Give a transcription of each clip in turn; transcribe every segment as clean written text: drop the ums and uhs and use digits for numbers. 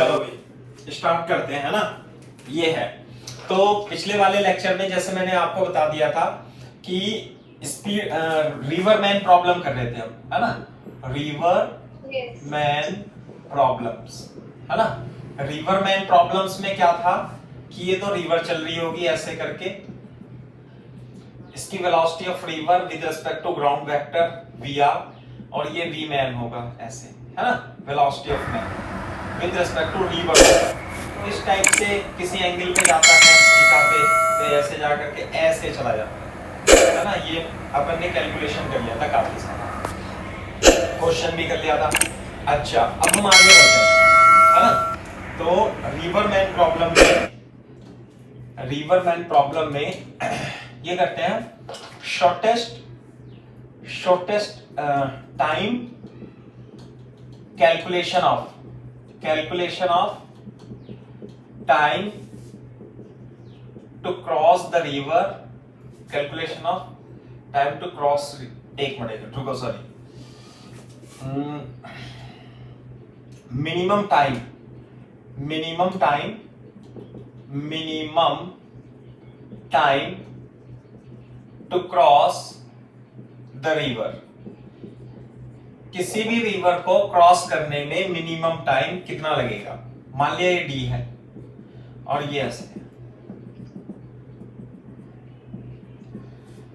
चलो भाई स्टार्ट करते हैं, है ना। ये है तो पिछले वाले लेक्चर में जैसे मैंने आपको बता दिया था कि स्पीड रिवर मैन प्रॉब्लम कर रहे थे हम, है ना। रिवर मैन प्रॉब्लम्स, है ना। रिवर मैन प्रॉब्लम्स में क्या था कि ये तो रिवर चल रही होगी ऐसे करके, इसकी velocity of river with respect to ground vector vr और ये v मैन होगा ऐसे, है ना। Velocity of man with respect to river, तो इस टाइप से किसी एंगल पे जाता है थीटा पे, तो ऐसे जा करके ऐसे चला जाता है ना। ये अपन ने कैलकुलेशन कर लिया था, काफी सारा क्वेश्चन भी कर लिया था। अच्छा अब हम आगे बढ़ते हैं, है ना। तो रिवर मैन प्रॉब्लम में ये करते हैं shortest time calculation of time to cross the river, calculation of time to cross, एक मिनट रुको, sorry, minimum time to cross the river. किसी भी रिवर को क्रॉस करने में मिनिमम टाइम कितना लगेगा। मान लिया ये डी है और ये ऐसे है,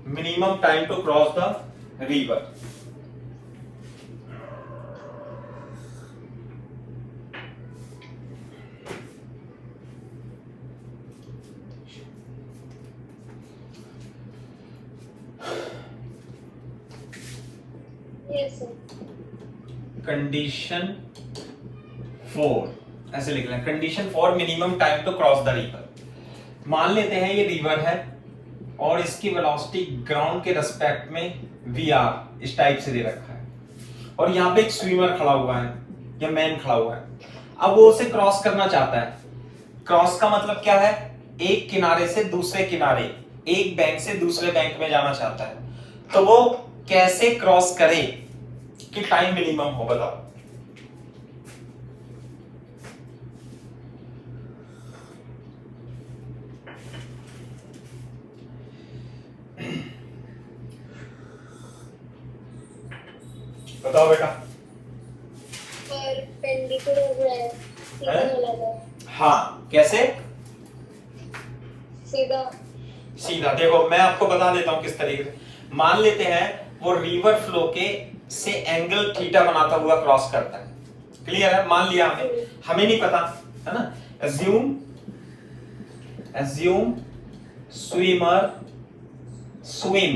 minimum time to cross the river. Condition 4 ऐसे लिख लें, condition 4 minimum time to cross the river. मान लेते हैं ये रिवर है और इसकी वेलोसिटी ग्राउंड के रिस्पेक्ट में vr इस टाइप से दे रखा है, और यहाँ पे एक स्विमर खड़ा हुआ है या मैन खड़ा हुआ है। अब वो उसे क्रॉस करना चाहता है। क्रॉस का मतलब क्या है, एक किनारे से दूसरे किनारे, एक बैंक से दूसरे बैंक में जाना चाहता है। तो वो कैसे क्रॉस करे कि टाइम मिनिमम हो, बताओ। बताओ बेटा। परपेंडिकुलर है, सीधा चला जाए। हाँ कैसे? सीधा देखो मैं आपको बता देता हूं किस तरीके से। मान लेते हैं वो रिवर फ्लो के से एंगल थीटा बनाता हुआ क्रॉस करता है, क्लियर है। मान लिया हमें नहीं पता, है ना। assume swimmer swim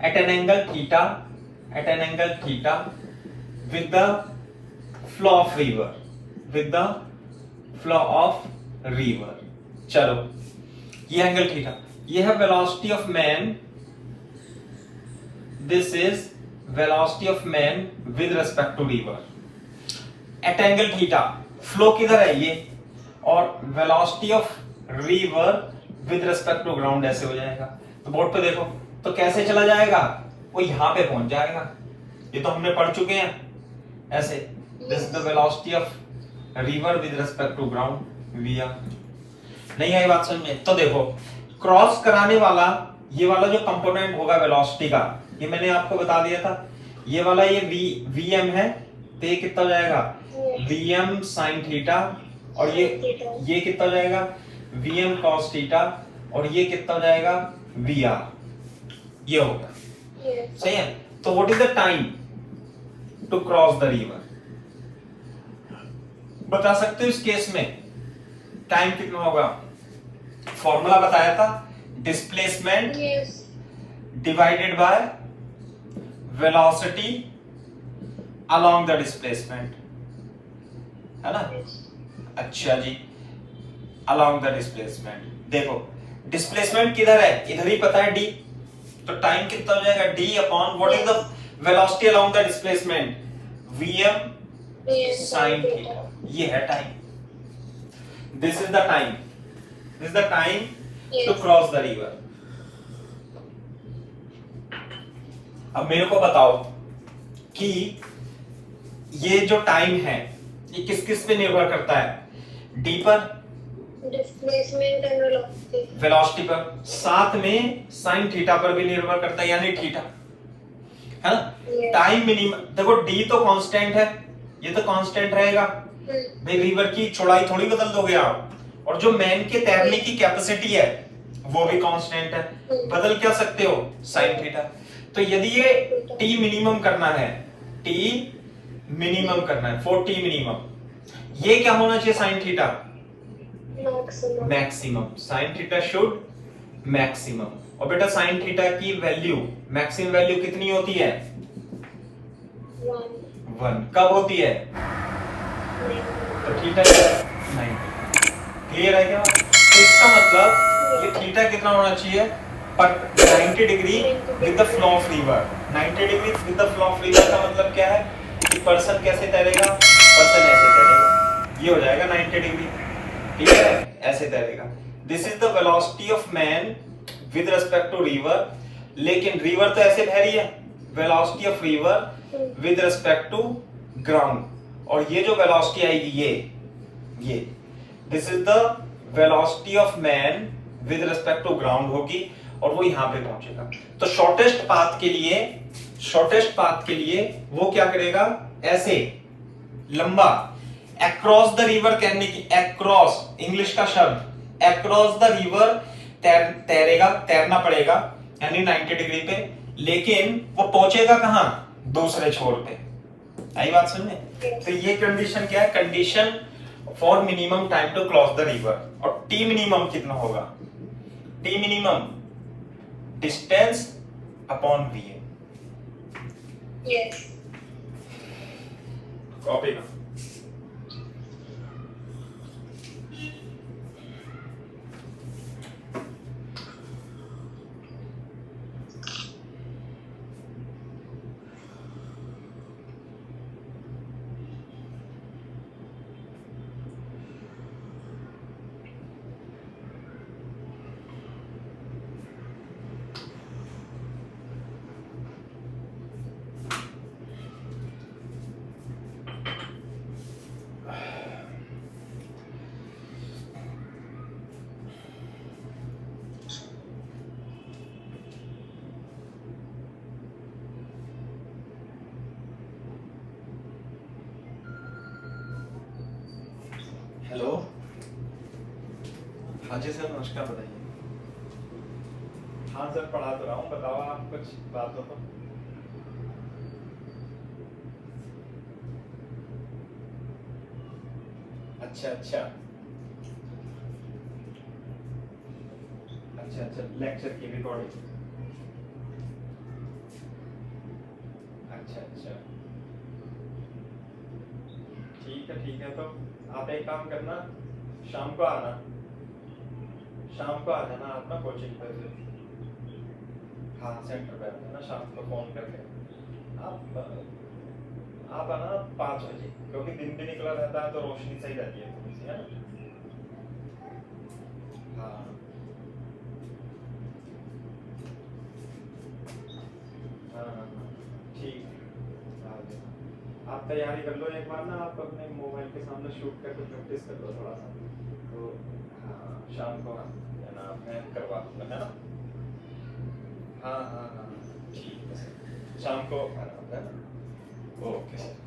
at an angle theta with the flow of river, चलो ये एंगल थीटा, ये है velocity of man, this is velocity of man with respect to river at angle theta. Flow किधर है ये, और velocity of river with respect to ground ऐसे हो जाएगा। तो बोर्ड पे देखो तो कैसे चला जाएगा, वो यहां पे पहुंच जाएगा। ये तो हमने पढ़ चुके हैं ऐसे, this is the velocity of river with respect to ground vr। नहीं आई बात समझ में? तो देखो क्रॉस कराने वाला ये वाला जो कंपोनेंट होगा वेलोसिटी का, ये मैंने आपको बता दिया था। ये वाला ये vm है, तो ये कितना हो जाएगा vm sin थीटा, और ये कितना हो जाएगा vm cos थीटा, और ये कितना हो जाएगा vr, ये होगा। सही है। तो what is the time to cross the river, बता सकते हो इस केस में टाइम कितना होगा? फॉर्मूला बताया था, displacement divided by velocity along the displacement, है ना। अच्छा जी, अलोंग द डिस्प्लेसमेंट। देखो डिस्प्लेसमेंट किधर है, इधर ही पता है d, तो टाइम कितना हो जाएगा d upon what is the velocity along the displacement, vm sin theta. ये है time, this is the time to cross the river. अब मेरे को बताओ कि ये जो टाइम है ये किस किस पे निर्भर करता है? डी पर, डिस्प्लेसमेंट एंड वेलोसिटी, वेलोसिटी पर, साथ में साइन थीटा पर भी निर्भर करता है, यानी थीटा, है ना? Yes. टाइम मिनिमम, देखो डी तो कांस्टेंट है, ये तो कांस्टेंट रहेगा भाई, रिवर की चौड़ाई थोड़ी बदल दोगे आप, और जो मैन के तैरने की कैपेसिटी है वो भी कांस्टेंट है, बदल क्या सकते हो? Sine theta. तो यदि ये टी मिनिमम करना है, टी मिनिमम करना है, फॉर टी मिनिमम, ये क्या होना चाहिए? Sine theta maximum, maximum, sine theta should maximum. और बेटा साइन थीटा की वैल्यू, मैक्सिमम वैल्यू कितनी होती है? 1। कब होती है? तो थीटा 90। क्लियर है क्या? तो इसका मतलब ये थीटा कितना होना चाहिए? पर 90 degree with the flow of river. 90 degree with the flow of river का मतलब क्या है कि पर्सन कैसे तैरेगा? पर्सन ऐसे तैरेगा, ये हो जाएगा 90 डिग्री, ठीक है, ऐसे तैरेगा। This is the velocity of man with respect to river, लेकिन रिवर तो ऐसे बह रही है, velocity of river with respect to ground, और ये जो वेलोसिटी आएगी ये this is the velocity of man with respect to ground होगी, और वो यहां पे पहुंचेगा। तो शॉर्टेस्ट पाथ के लिए वो क्या करेगा? ऐसे लंबा अक्रॉस द रिवर कहने की, अक्रॉस इंग्लिश का शब्द, अक्रॉस द रिवर तैरेगा, तैरना पड़ेगा, यानी 90 डिग्री पे, लेकिन वो पहुंचेगा कहां? दूसरे छोर पे। आई बात सुनने? तो ये कंडीशन क्या है? Condition for minimum time to cross the river. और टी मिनिमम कितना होगा? T minimum distance upon V. Yes, copy का हेलो, हाँ जी सर, नमस्कार, बताइए। हाँ सर, पढ़ा तो रहा हूँ, बताओ आप कुछ बात हो तो। अच्छा अच्छा अच्छा अच्छा, लेक्चर की रिकॉर्डिंग। अच्छा अच्छा, ठीक है, तो आप एक काम करना, शाम को आना, शाम को आ जाना आप ना कोचिंग पर। हाँ, सेंटर पे आ जाना शाम को, फोन करके आप आना 5 बजे, क्योंकि दिन भी निकला रहता है तो रोशनी सही रहती है थोड़ी सी, है ना? हाँ हाँ हाँ हाँ, ठीक है, आ जाना। आप तैयारी कर लो एक बार ना, आप अपने मोबाइल के सामने शूट करके प्रैक्टिस कर लो थोड़ा सा, तो हाँ शाम को है ना, मैं करवा दूंगा, है ना? हाँ हाँ हाँ, ठीक है सर, शाम को आना, है ना? Okay sir.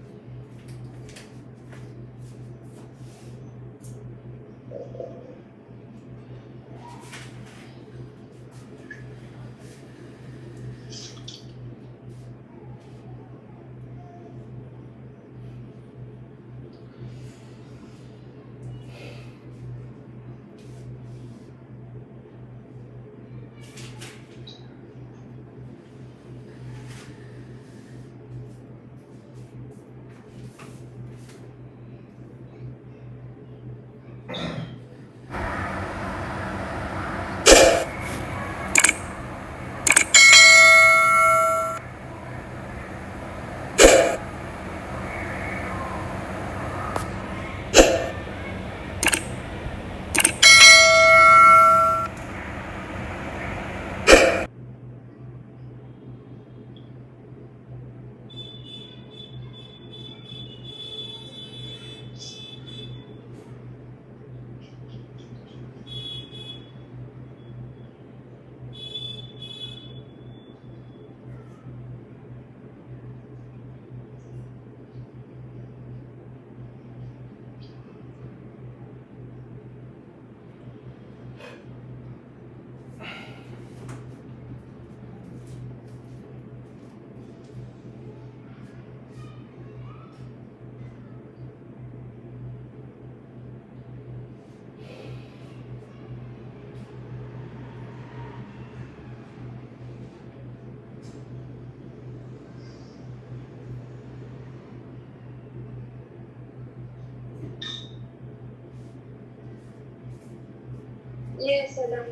Yes, sir. Done.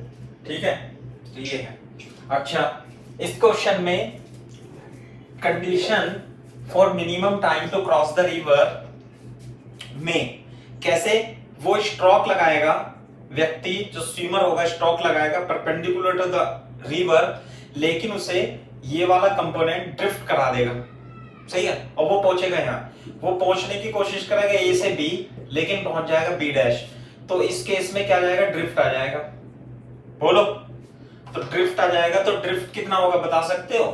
ठीक है, तो ये है। अच्छा, इस क्वेश्चन में condition for minimum time to cross the river में कैसे वो स्ट्रोक लगाएगा, व्यक्ति जो स्विमर होगा स्ट्रोक लगाएगा परपेंडिकुलर टू द रिवर, लेकिन उसे ये वाला कंपोनेंट ड्रिफ्ट करा देगा, सही है, और वो पहुंचेगा यहाँ, वो पहुंचने की कोशिश करेगा ए से बी, लेकिन पहुंच जाएगा बी डैश। तो इस केस में क्या आ जाएगा, ड्रिफ्ट आ जाएगा। बोलो, तो ड्रिफ्ट आ जाएगा। तो ड्रिफ्ट कितना होगा बता सकते हो?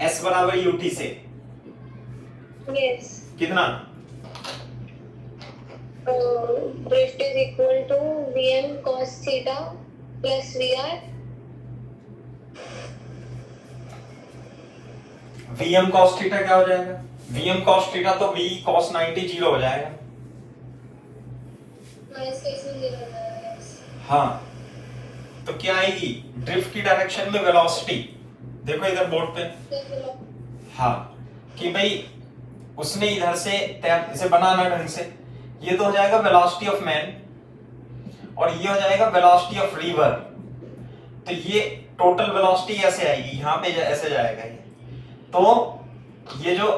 एस बराबर यूटी से Yes. कितना? Drift is equal to Vm cos theta plus Vr. Vm cos theta क्या हो जाएगा? Vm cos थीटा तो V cos 90 जीरो हो जाएगा। Minus के इसमें 0 हो जाएगा। Yes. हाँ, तो क्या आएगी? ड्रिफ्ट की डायरेक्शन में वेलोसिटी, देखो इधर बोर्ड पे, Yes, sir. हाँ, कि भाई उसने इधर से इसे बनाना ढंग से, ये तो हो जाएगा वेलोसिटी ऑफ मैन, और ये हो जाएगा वेलोसिटी ऑफ रिवर। तो ये टोटल वेलोसिटी ऐसे आएगी, यहाँ पे ऐसे जाएगा ये। तो ये जो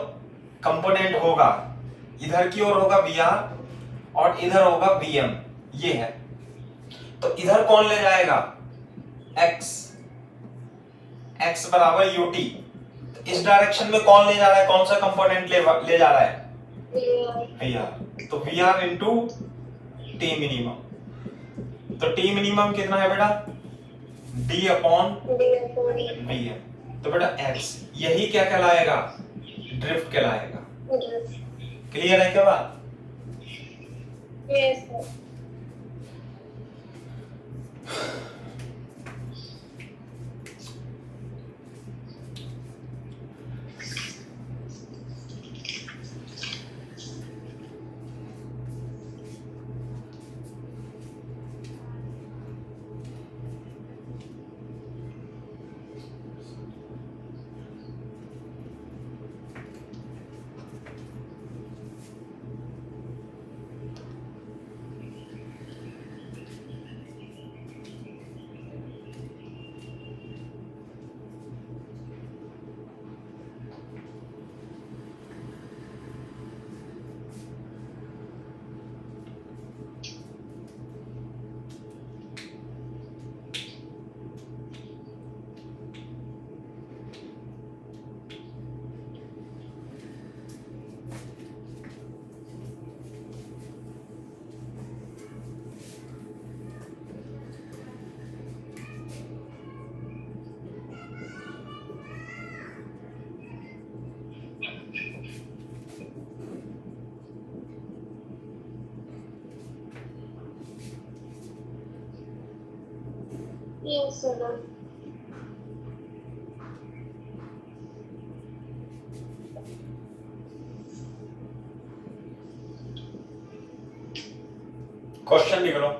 कंपोनेंट होगा इधर की ओर होगा Vr और इधर होगा Vm, ये है। तो इधर कौन ले जाएगा? x, x बराबर ut। तो इस डायरेक्शन में कौन ले जा रहा है, कौन सा कंपोनेंट ले जा रहा है? Vr। तो Vr इंटू टी मिनिमम। तो टी मिनिमम कितना है बेटा? d upon Vm। तो बेटा x, यही क्या कहलाएगा? ड्रिफ्ट कहलाएगा। क्लियर है क्या बात? Yes, sir. Yes, sir. Question लिख लो।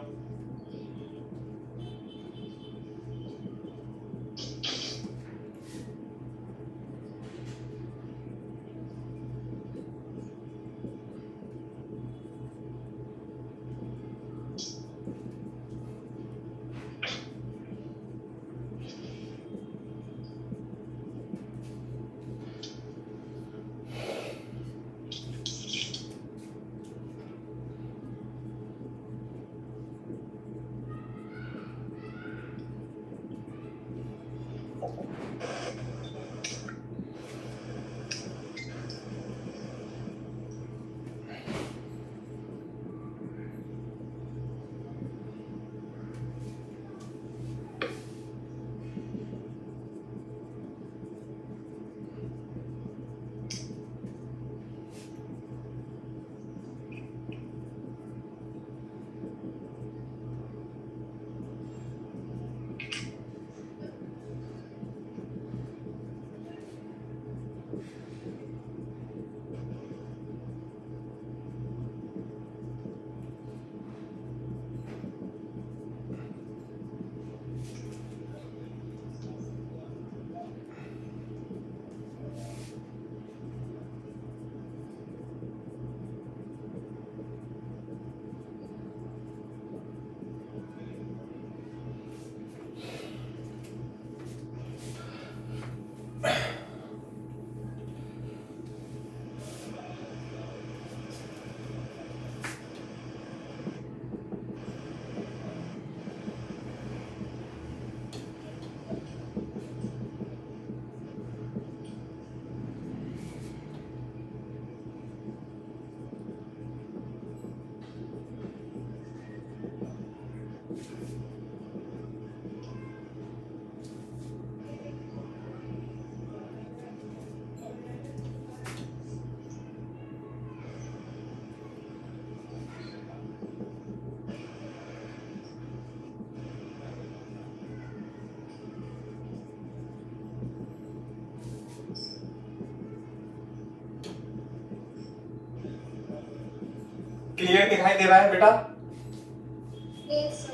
क्लियर दिखाई दे रहा है बेटा? Yes, sir.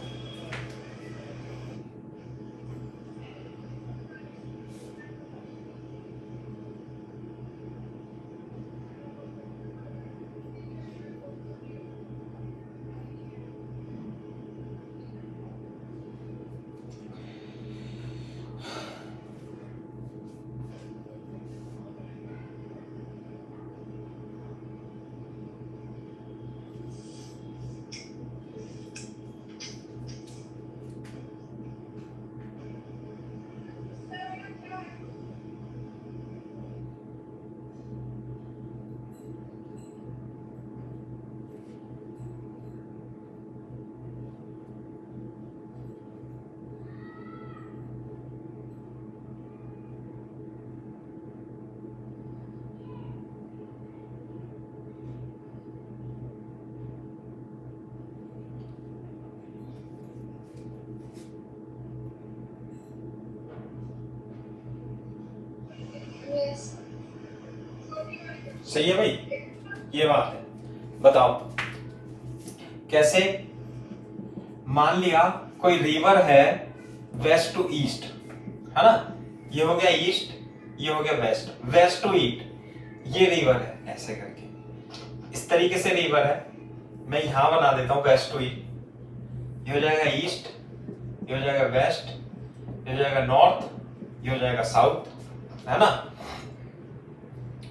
Yes. सही है भाई, ये बात है। बताओ कैसे? मान लिया कोई रिवर है वेस्ट टू ईस्ट, है ना? ये हो गया ईस्ट, ये हो गया वेस्ट, वेस्ट टू ईस्ट ये रिवर है, ऐसे करके इस तरीके से रिवर है। मैं यहां बना देता हूं वेस्ट टू ईस्ट, ये हो जाएगा ईस्ट, ये हो जाएगा वेस्ट, ये हो जाएगा नॉर्थ, ये हो जाएगा साउथ, है ना?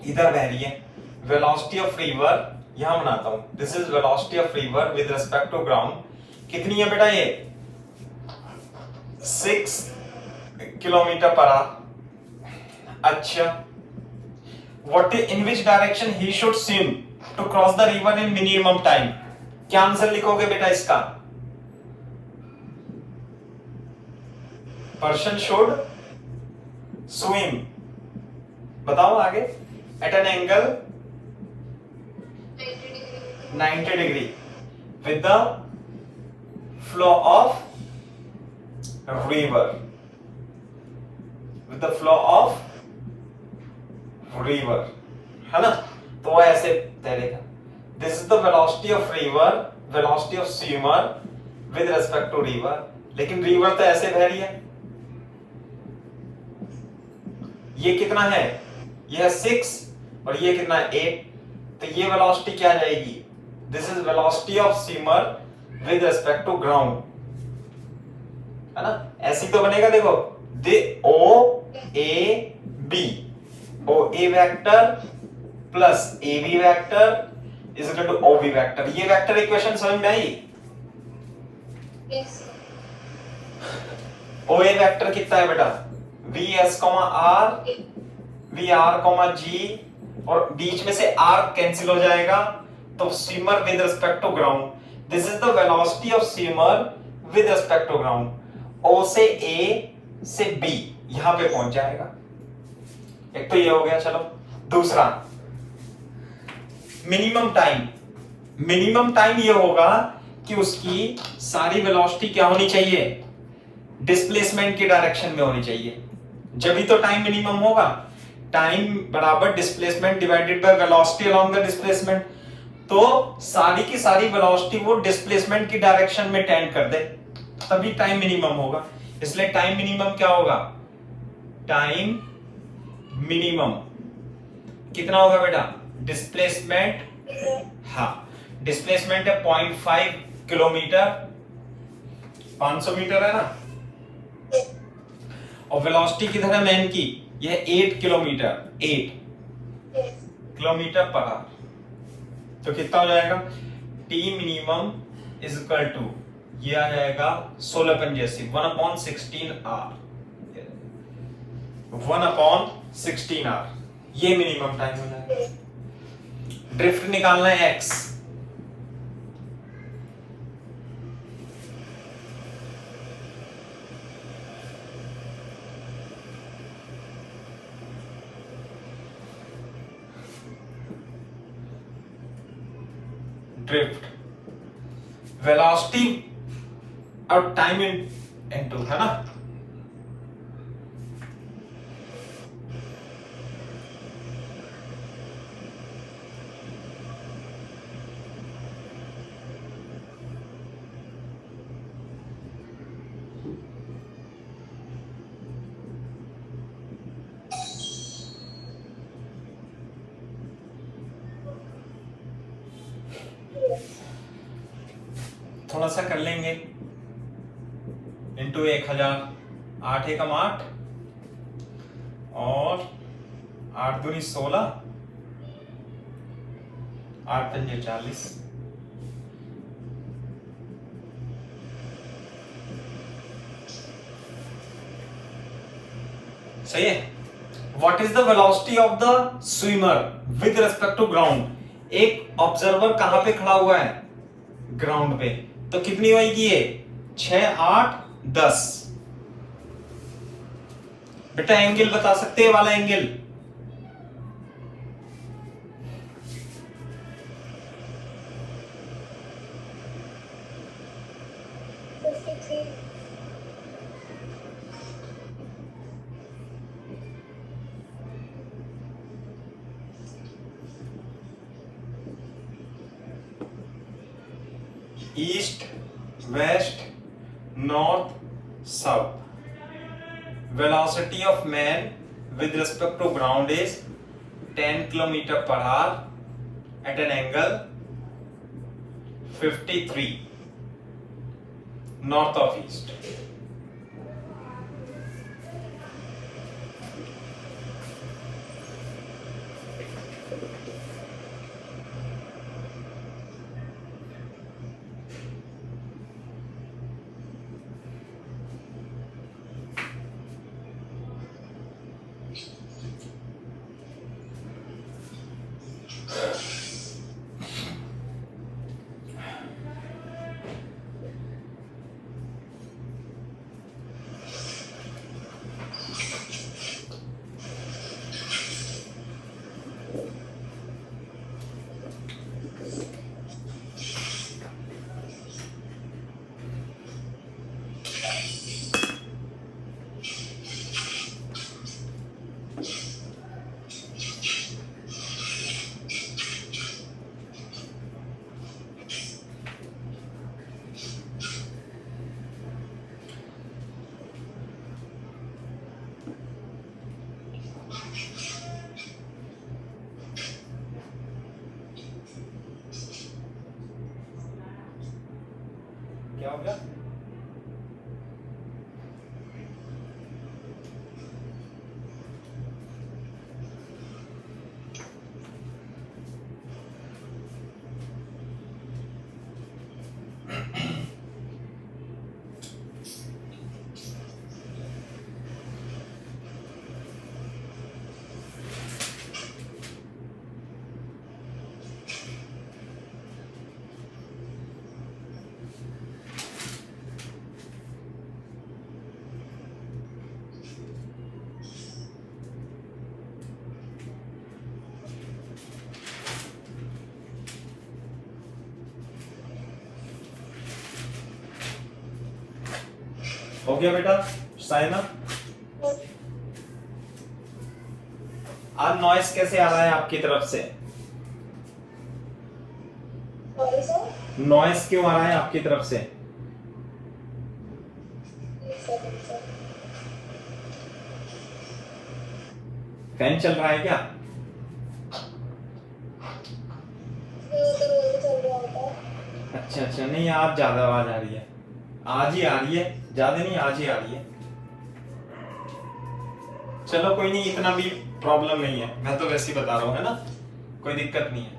इधर बह रही है वेलोसिटी ऑफ रिवर, यहां बनाता हूं, this is velocity of river with respect to ground. कितनी है बेटा ये? 6 किलोमीटर पर आवर। अच्छा, what in which direction he should swim to cross the river in minimum time? क्या आंसर लिखोगे बेटा इसका? पर्सन शुड स्विम, बताओ आगे, at an angle 90 degree with the flow of river, with the flow of river, है ना? तो ऐसे तैरेगा। This is the velocity of river, velocity of swimmer with respect to river। लेकिन river तो ऐसे बह रही है, ये कितना है? ये है 6 और ये कितना है? 8। तो ये वेलोसिटी क्या आ जाएगी? This is velocity of swimmer with respect to ground, है ना? ऐसी तो बनेगा, देखो, दे O A B, O A vector plus A B vector is equal to O B vector. ये वेक्टर इक्वेशन समझ में आई? Yes. ओ ए वेक्टर कितना है बेटा? V S R, V R G, और बीच में से आर कैंसिल हो जाएगा, तो swimmer with respect to ground, this is the velocity of swimmer with respect to ground. O से ए से बी यहां पे पहुंच जाएगा। एक तो ये हो गया। चलो दूसरा, मिनिमम टाइम। मिनिमम टाइम ये होगा कि उसकी सारी वेलोसिटी क्या होनी चाहिए? डिस्प्लेसमेंट की डायरेक्शन में होनी चाहिए, जब ही तो टाइम मिनिमम होगा। टाइम बराबर displacement divided by velocity along the displacement. तो सारी की सारी वेलोसिटी वो डिस्प्लेसमेंट की डायरेक्शन में टेंड कर दे, तभी टाइम मिनिमम होगा। इसलिए टाइम मिनिमम क्या होगा? टाइम मिनिमम कितना होगा बेटा? डिस्प्लेसमेंट, हाँ डिस्प्लेसमेंट है 0.5 किलोमीटर, 500 मीटर है ना, और वेलोसिटी किधर है मैन की? यह 8 किलोमीटर, 8 किलोमीटर पर आवर। तो कितना हो जाएगा? T minimum is equal to, ये आ जाएगा 16 1/16 आवर, 1/16 आवर, ये मिनिमम टाइम हो जाएगा। ड्रिफ्ट निकालना है एक्स, ड्रिफ्ट वेलोसिटी और टाइम इनटू, है ना? थोड़ा सा कर लेंगे, इंटू 1000, 8 एकम 8 और 8 दूनी 16, 8 पंजे 40। सही है। What is the velocity of the swimmer with respect to ground? एक ऑब्जर्वर कहां पे खड़ा हुआ है? ग्राउंड पे। तो कितनी होगी ये? 6, 8, 10। बेटा एंगल बता सकते हैं वाला angle? East, west, north, south. Velocity of man with respect to ground is 10 kilometer per hour at an angle 53 north of east. क्या हो गया? हो गया बेटा साइना? आज नॉइस कैसे आ रहा है आपकी तरफ से? नॉइस क्यों आ रहा है आपकी तरफ से? फैन चल रहा है क्या? अच्छा अच्छा, नहीं आज ज्यादा आवाज आ रही है। आज ही आ रही है, ज्यादा नहीं, आज ही आ रही है। चलो कोई नहीं, इतना भी प्रॉब्लम नहीं है, मैं तो वैसे ही बता रहा हूँ, है ना, कोई दिक्कत नहीं है।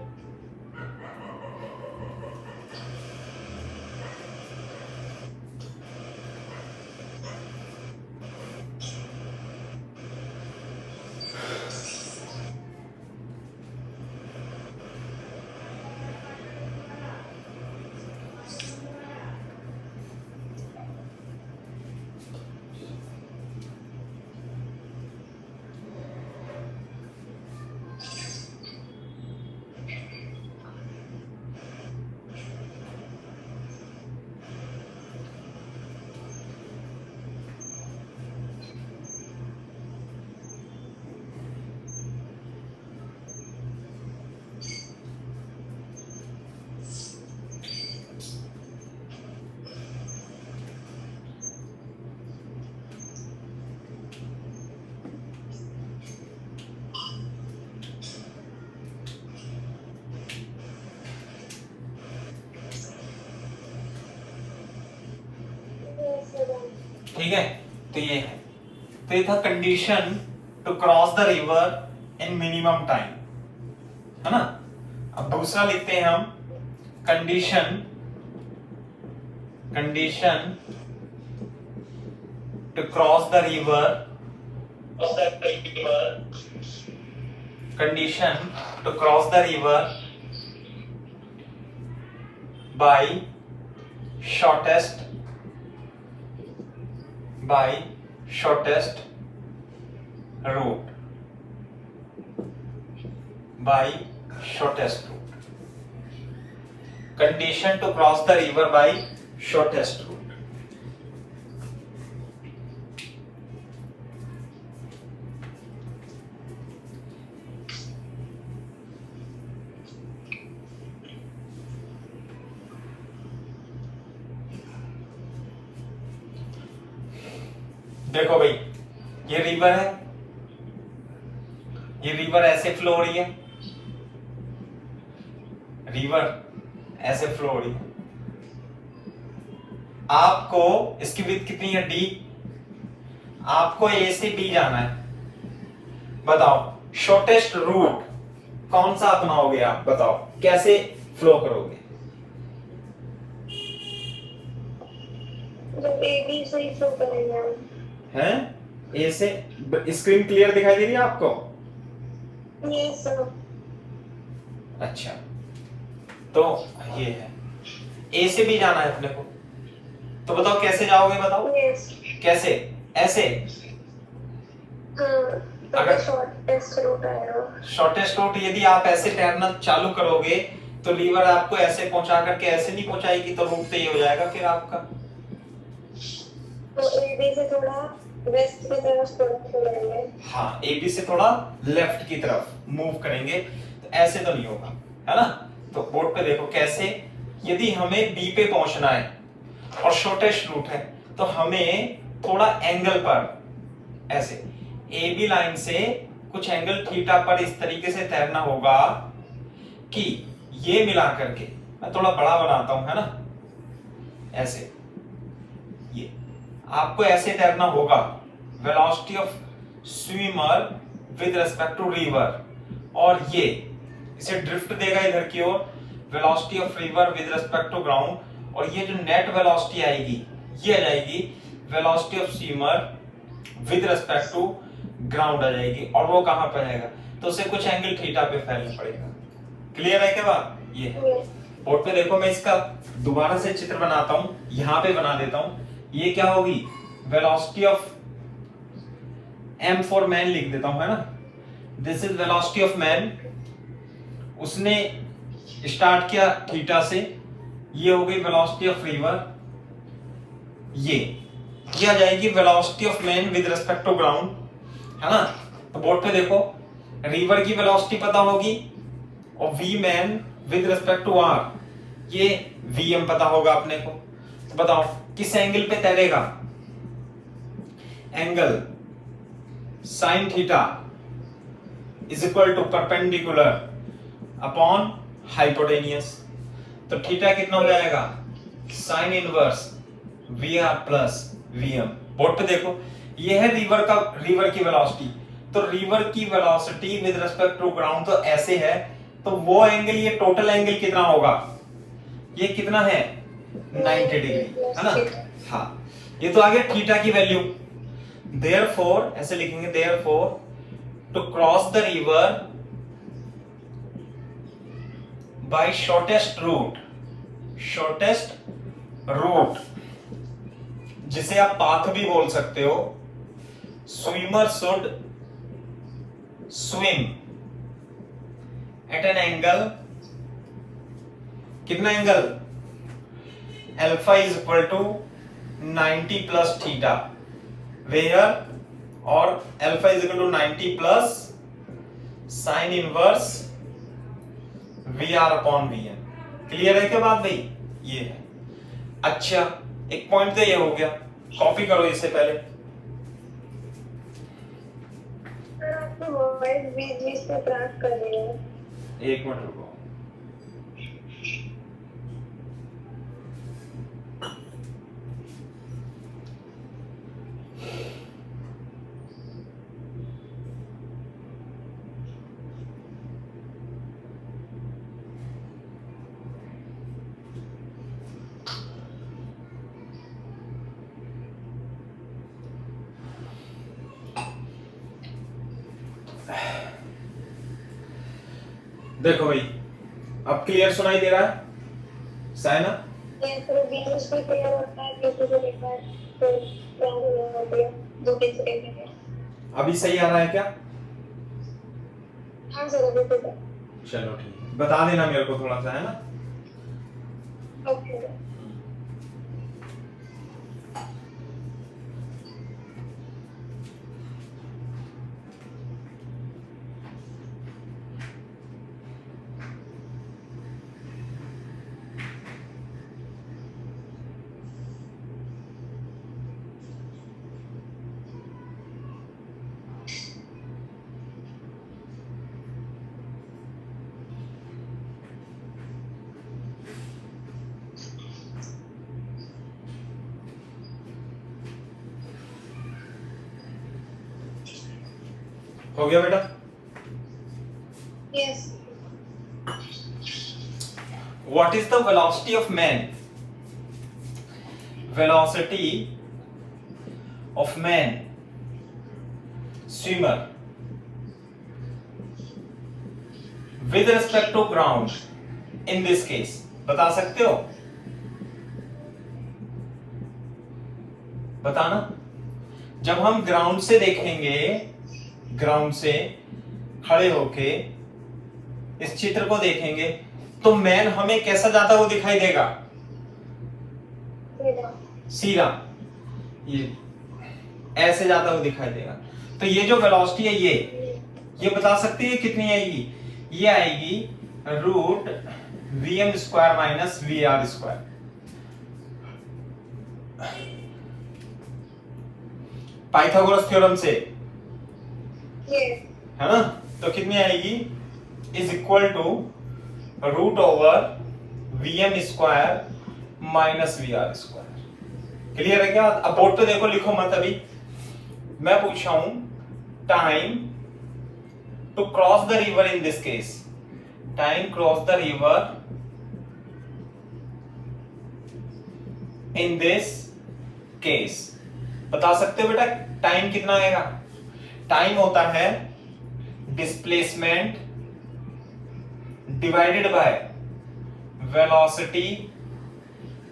ठीक है, तो ये है, तो ये था condition to cross the river in minimum time, है ना। अब दूसरा लिखते हैं हम, condition to cross the river, condition to cross the river by shortest route, condition to cross the river by shortest route. देखो भाई, ये रिवर है, ये रिवर ऐसे फ्लो हो रही है, रिवर ऐसे फ्लो हो रही है। आपको इसकी विड्थ कितनी है, डी, आपको ए से बी जाना है। बताओ शॉर्टेस्ट रूट कौन सा अपनाओगे आप, बताओ कैसे फ्लो करोगे। जब ए बी से ही फ्लो करेंगे हैं, ए से, स्क्रीन क्लियर दिखाई दे रही है आपको? Yes sir. अच्छा, तो ये है, ए से भी जाना है अपने को, तो बताओ कैसे जाओगे, बताओ यस। कैसे, ऐसे, अगर शॉर्टेस्ट रूट आएगा, शॉर्टेस्ट रूट, यदि आप ऐसे तैरना चालू करोगे तो रिवर आपको ऐसे पहुंचा करके ऐसे नहीं पहुंचाएगी, तो रूट तो ये हो जाएगा फिर आपका। तो ए बी से थोड़ा वेस्ट की तरफ करेंगे। हाँ, ए बी से थोड़ा लेफ्ट की तरफ मूव करेंगे, तो ऐसे तो नहीं होगा, है ना। तो बोर्ड पे देखो कैसे, यदि हमें बी पे पहुंचना है और शॉर्टेस्ट रूट है, तो हमें थोड़ा एंगल पर ऐसे ए बी लाइन से कुछ एंगल थीटा पर इस तरीके से तैरना होगा कि ये मिला करके, मैं थोड़ा बड़ा बनाता हूं, है ना, ऐसे, ये आपको ऐसे तैरना होगा, velocity of swimmer with respect to river, और ये इसे ड्रिफ्ट देगा इधर की ओर, velocity of river with respect to ground, और ये जो नेट वेलोसिटी आएगी ये आ जाएगी velocity of swimmer with respect to ground आ जाएगी, और वो कहां पे आएगा, तो उसे कुछ एंगल थीटा पे फैलना पड़ेगा। क्लियर है क्या बात? ये है। बोर्ड पे देखो, मैं इसका दोबारा से चित्र बनाता हूं, यहां पे बना देता हूं। ये क्या होगी, velocity of m for man लिख देता हूं, है ना, this is velocity of man, उसने स्टार्ट किया थीटा से, ये हो गई वेलोसिटी ऑफ रिवर, ये आ जाएगी velocity of man with respect to ground, है ना। तो बोर्ड पे देखो, रिवर की वेलोसिटी पता होगी और V man with respect to R, ये vm पता होगा अपने को। तो बताओ किस एंगल पे तैरेगा, angle sine theta is equal to perpendicular upon hypotenuse, तो थीटा कितना हो जाएगा, sine inverse vr plus vm। Board पे देखो, ये है रिवर की वेलोसिटी, तो रिवर की velocity with respect to ground तो ऐसे है, तो वो एंगल, ये टोटल एंगल कितना होगा, ये कितना है 90 डिग्री, है ना। हाँ, ये तो आ गया थीटा की वैल्यू। देयरफॉर ऐसे लिखेंगे, therefore to cross the river by shortest route, जिसे आप पाथ भी बोल सकते हो, swimmer should swim at an angle, कितना angle, alpha is equal to 90 plus theta, where, और alpha is equal to 90 plus sine inverse V R upon V N. Clear है क्या बात भाई? ये है। अच्छा, एक पॉइंट तो ये हो गया, कॉपी करो इससे पहले। आपको मोबाइल बीच में क्रैश कर रही है, एक मिनट रुको। देखो भाई, अब क्लियर सुनाई दे रहा है साइना? ये फिर बीच में क्लियर होता है क्योंकि जो एक बार तो ग्राउंड हो जाती है 2-3 सेकंड में। अभी सही आ रहा है क्या? हाँ सर अभी तो चलो ठीक है, बता देना मेरे को थोड़ा सा, है ना? ओके। हो गया बेटा? Yes. What is the velocity of man? Velocity of man swimmer with respect to ground in this case, बता सकते हो? बताना। जब हम ग्राउंड से देखेंगे, ग्राउंड से खड़े होके इस चित्र को देखेंगे तो मैन हमें कैसा जाता हुआ दिखाई देगा? सीधा, ये ऐसे जाता हुआ दिखाई देगा। तो ये जो वेलोसिटी है ये बता सकते हैं कितनी आएगी? ये आएगी root vm square minus vr square. Pythagoras theorem से, है ना? तो कितनी आएगी? Is equal to root over vm square minus vr square. Clear है क्या? अब बोर्ड पे देखो, लिखो मत अभी। मैं पूछ रहा हूं time to cross the river in this case, time cross the river in this case. बता सकते हो बेटा टाइम कितना आएगा? टाइम होता है displacement divided by velocity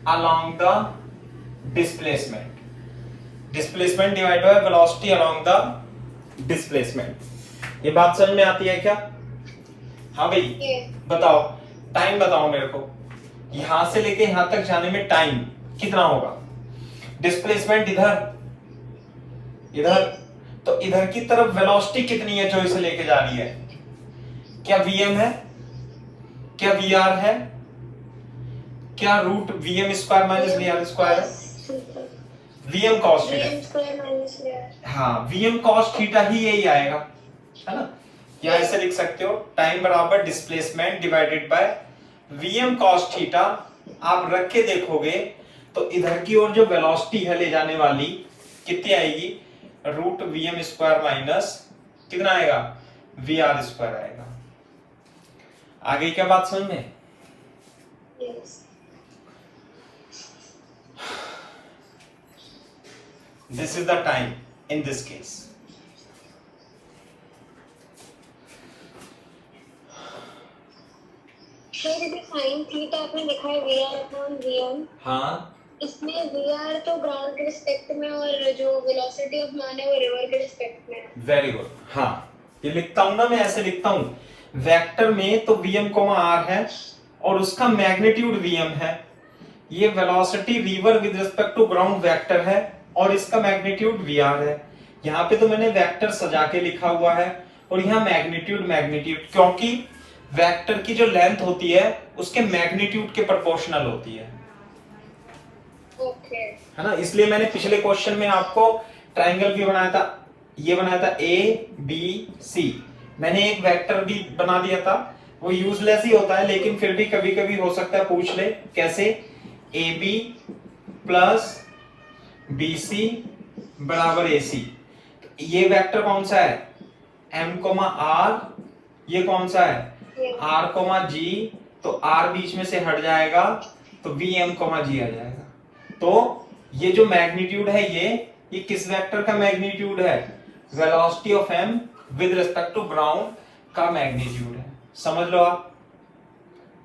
along the displacement. Displacement divided by velocity along the displacement. ये बात समझ में आती है क्या? हाँ भाई बताओ, टाइम बताओ मेरे को, यहां से लेके यहां तक जाने में टाइम कितना होगा? डिस्प्लेसमेंट इधर तो इधर की तरफ वेलोसिटी कितनी है जो इसे लेके जा रही है? क्या vm है? क्या vr है? क्या root vm square minus vr square है? vm cos theta. हाँ, vm cos थीटा ही यही आएगा, है ना? या ऐसे लिख सकते हो टाइम बराबर displacement divided by vm cos theta. आप रख के देखोगे तो इधर की ओर जो वेलोसिटी है ले जाने वाली कितनी आएगी? रूट vm स्क्वायर माइनस कितना आएगा? vr स्क्वायर आएगा। आगे क्या बात समझ में? This is the time in this case. Sine theta आपने लिखा है vr अपॉन vm। हाँ, इसमें vr तो ग्राउंड के रिस्पेक्ट में और जो वेलोसिटी ऑफ मैन है वो रिवर के रिस्पेक्ट में है। Very good. हाँ, ये लिखता हूं ना, मैं ऐसे लिखता हूं वेक्टर में तो vm r है और उसका मैग्नीट्यूड vm है। ये velocity river with respect to ground vector है और इसका मैग्नीट्यूड vr है। यहाँ पे तो मैंने वेक्टर सजा के लिखा हुआ है और यहाँ मैग्नीट्यूड, क्योंकि वेक्टर की जो लेंथ होती है उसके मैग्नीट्यूड के प्रोपोर्शनल होती है। ओके, है ना? इसलिए मैंने पिछले क्वेश्चन में आपको ट्रायंगल भी बनाया था, ये बनाया था ABC। मैंने एक वेक्टर भी बना दिया था, वो यूजलेस ही होता है लेकिन फिर भी कभी कभी हो सकता है पूछ ले। कैसे? AB प्लस BC बराबर AC। ये वेक्टर कौन सा है? M, R। ये कौन सा है? R, G। तो R बीच में से हट जाएगा तो VM, G आ जाएगा। तो ये जो मैग्नीट्यूड है ये किस वेक्टर का मैग्नीट्यूड है? Velocity of m with respect to ground का मैग्नीट्यूड है। समझ लो, आप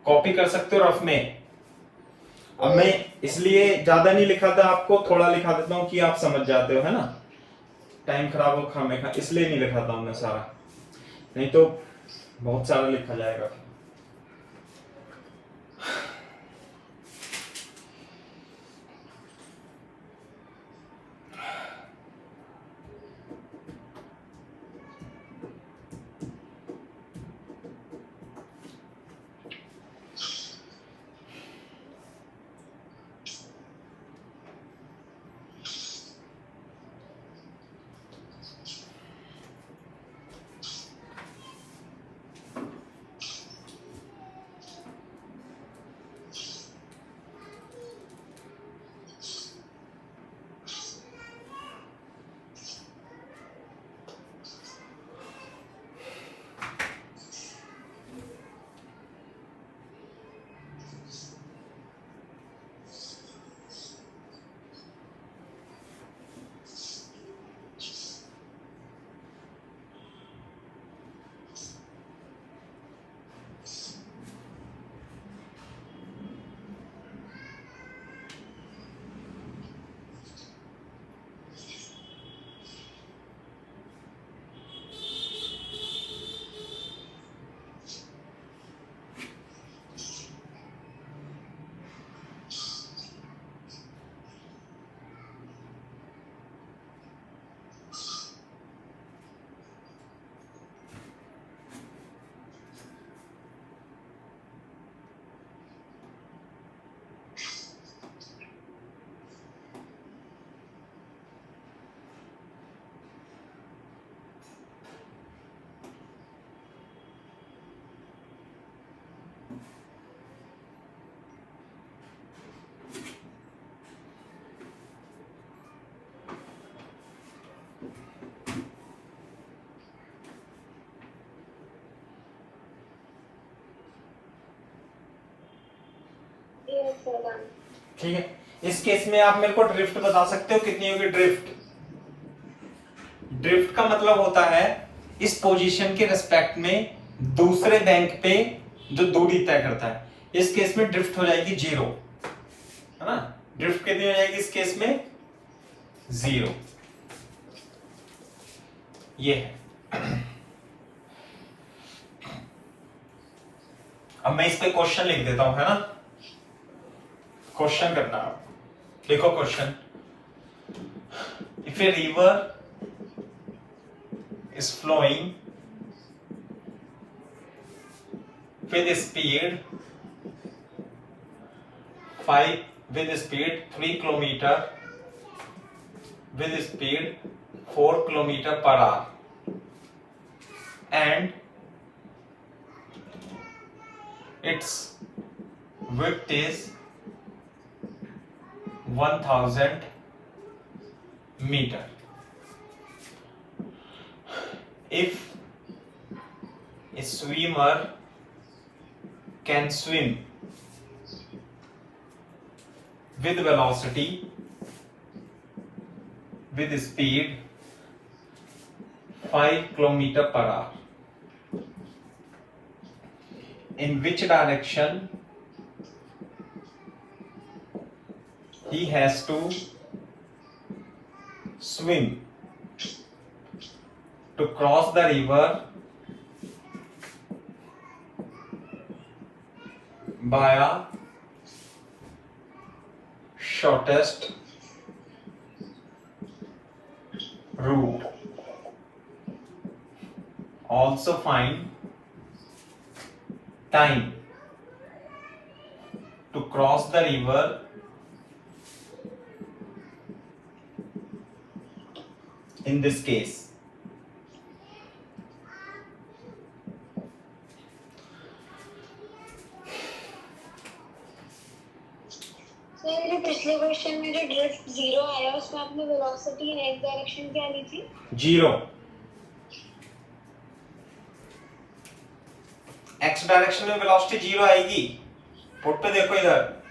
कॉपी कर सकते हो रफ में। अब मैं इसलिए ज्यादा नहीं लिखा था, आपको थोड़ा लिखा देता हूँ कि आप समझ जाते हो, है ना। टाइम खराब हो खामे खा, इसलिए नहीं लिखा था मैं सारा, नहीं तो बहुत सारा लिखा जाएगा। Yes, sir, done. ठीक है, इस केस में आप मेरे को ड्रिफ्ट बता सकते हो कितनी होगी ड्रिफ्ट। ड्रिफ्ट का मतलब होता है इस पोजीशन के रिस्पेक्ट में दूसरे बैंक पे जो दूरी तय करता है। इस केस में ड्रिफ्ट हो जाएगी 0, है ना। ड्रिफ्ट कितनी हो जाएगी इस केस में? 0। ये है। अब मैं इस पे क्वेश्चन लिख देता हूं, है ना। क्वेश्चन करना आप, देखो question. If a river is flowing with speed 3 kilometer with speed 4 kilometer per hour and its width is 1000 meter. If a swimmer can swim with velocity, with speed 5 kilometer per hour, in which direction he has to swim to cross the river via shortest route. Also find time to cross the river in this case. Sir जो पिछले question में जो drift 0 आया उसमें आपने velocity इन x direction क्या ली थी? 0। X direction में वेलोसिटी 0 आएगी। पुट पे देखो इधर,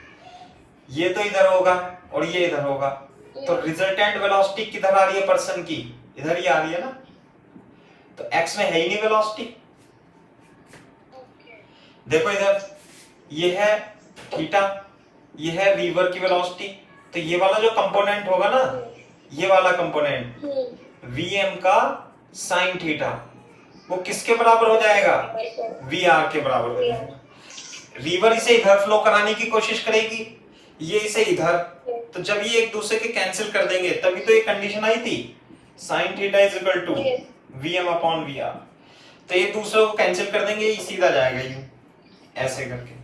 ये तो इधर होगा और ये इधर होगा, तो रिजल्टेंट वेलोसिटी किधर आ रही है पर्सन की? इधर ही आ रही है ना। तो एक्स में है ही नहीं वेलोसिटी, देखो इधर, ये है थीटा, ये है रिवर की वेलोसिटी, तो ये वाला जो कंपोनेंट होगा ना, ये वाला कंपोनेंट vm का साइन थीटा, वो किसके बराबर हो जाएगा, vr के बराबर हो जाएगा। रिवर इसे इधर फ्लो कराने की कोशिश करेगी, ये इसे इधर, तो जब ये एक दूसरे के कैंसिल कर देंगे तभी तो ये कंडीशन आई थी, sine theta is equal to vm upon vr, तो ये दूसरे को कैंसिल कर देंगे, ये सीधा जाएगा यूं ऐसे करके,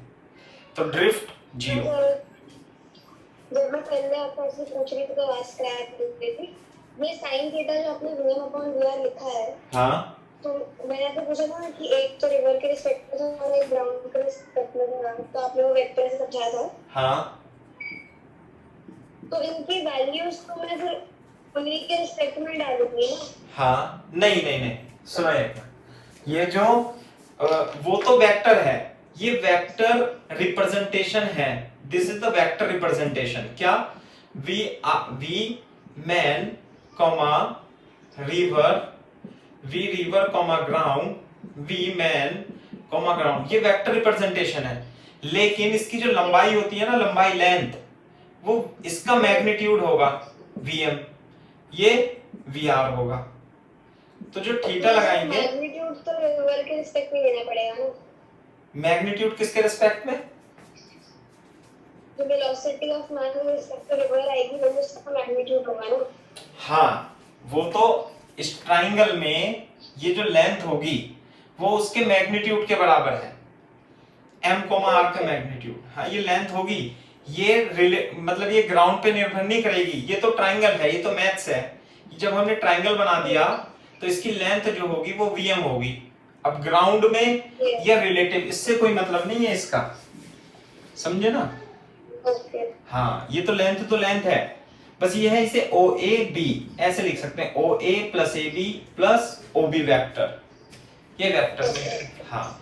तो ड्रिफ्ट जीरो। जब मैं पहले आपको ऐसे पूछ रही थी तो आवाज क्रैक हो रही थी। ये साइन थीटा जो आपने vm अपॉन vr लिखा है, हाँ तो मैंने आपको पूछा था ना कि एक तो रिवर के रिस्पेक्ट में था और एक ग्राउंड के रिस्पेक्ट में था, तो आपने वो वेक्टर से समझाया था। हाँ, तो इनकी वैल्यूज तो मैं फिर उन्हीं के रिस्पेक्ट में डालूंगी ना। हाँ, नहीं नहीं नहीं, सुनो एक बार। ये जो वो तो वेक्टर है, ये वेक्टर रिप्रेजेंटेशन है, this is the vector representation. क्या, V man comma river, V river comma ground, V man comma ground, ये वेक्टर रिप्रेजेंटेशन है। लेकिन इसकी जो लंबाई होती है ना, लंबाई लेंथ, वो इसका मैग्नीट्यूड होगा vm, ये vr होगा। तो जो थीटा लगाएंगे, मैग्नीट्यूड तो रिवर के रिस्पेक्ट में लेना पड़ेगा ना। मैग्नीट्यूड किसके रिस्पेक्ट में, जो वेलोसिटी ऑफ मैन के रिस्पेक्ट में रिवर आएगी वो उसका मैग्नीट्यूड होगा ना। हाँ, वो तो इस ट्राइंगल में ये जो लेंथ होगी वो उसके मैग्नीट्यूड के बराबर है, m r का मैग्नीट्यूड। हाँ, ये लेंथ होगी, ये मतलब ये ग्राउंड पे निर्भर नहीं करेगी, ये तो ट्राइंगल है, ये तो मैथ्स है। जब हमने ट्राइंगल बना दिया तो इसकी लेंथ जो होगी वो vm होगी। अब ग्राउंड में ये रिलेटिव, इससे कोई मतलब नहीं है इसका, समझे ना। हाँ, ये तो लेंथ है, बस ये है, इसे ओ ए बी ऐसे लिख सकते हैं, O A plus A B plus O B vector, ये वैक्टर में। हाँ,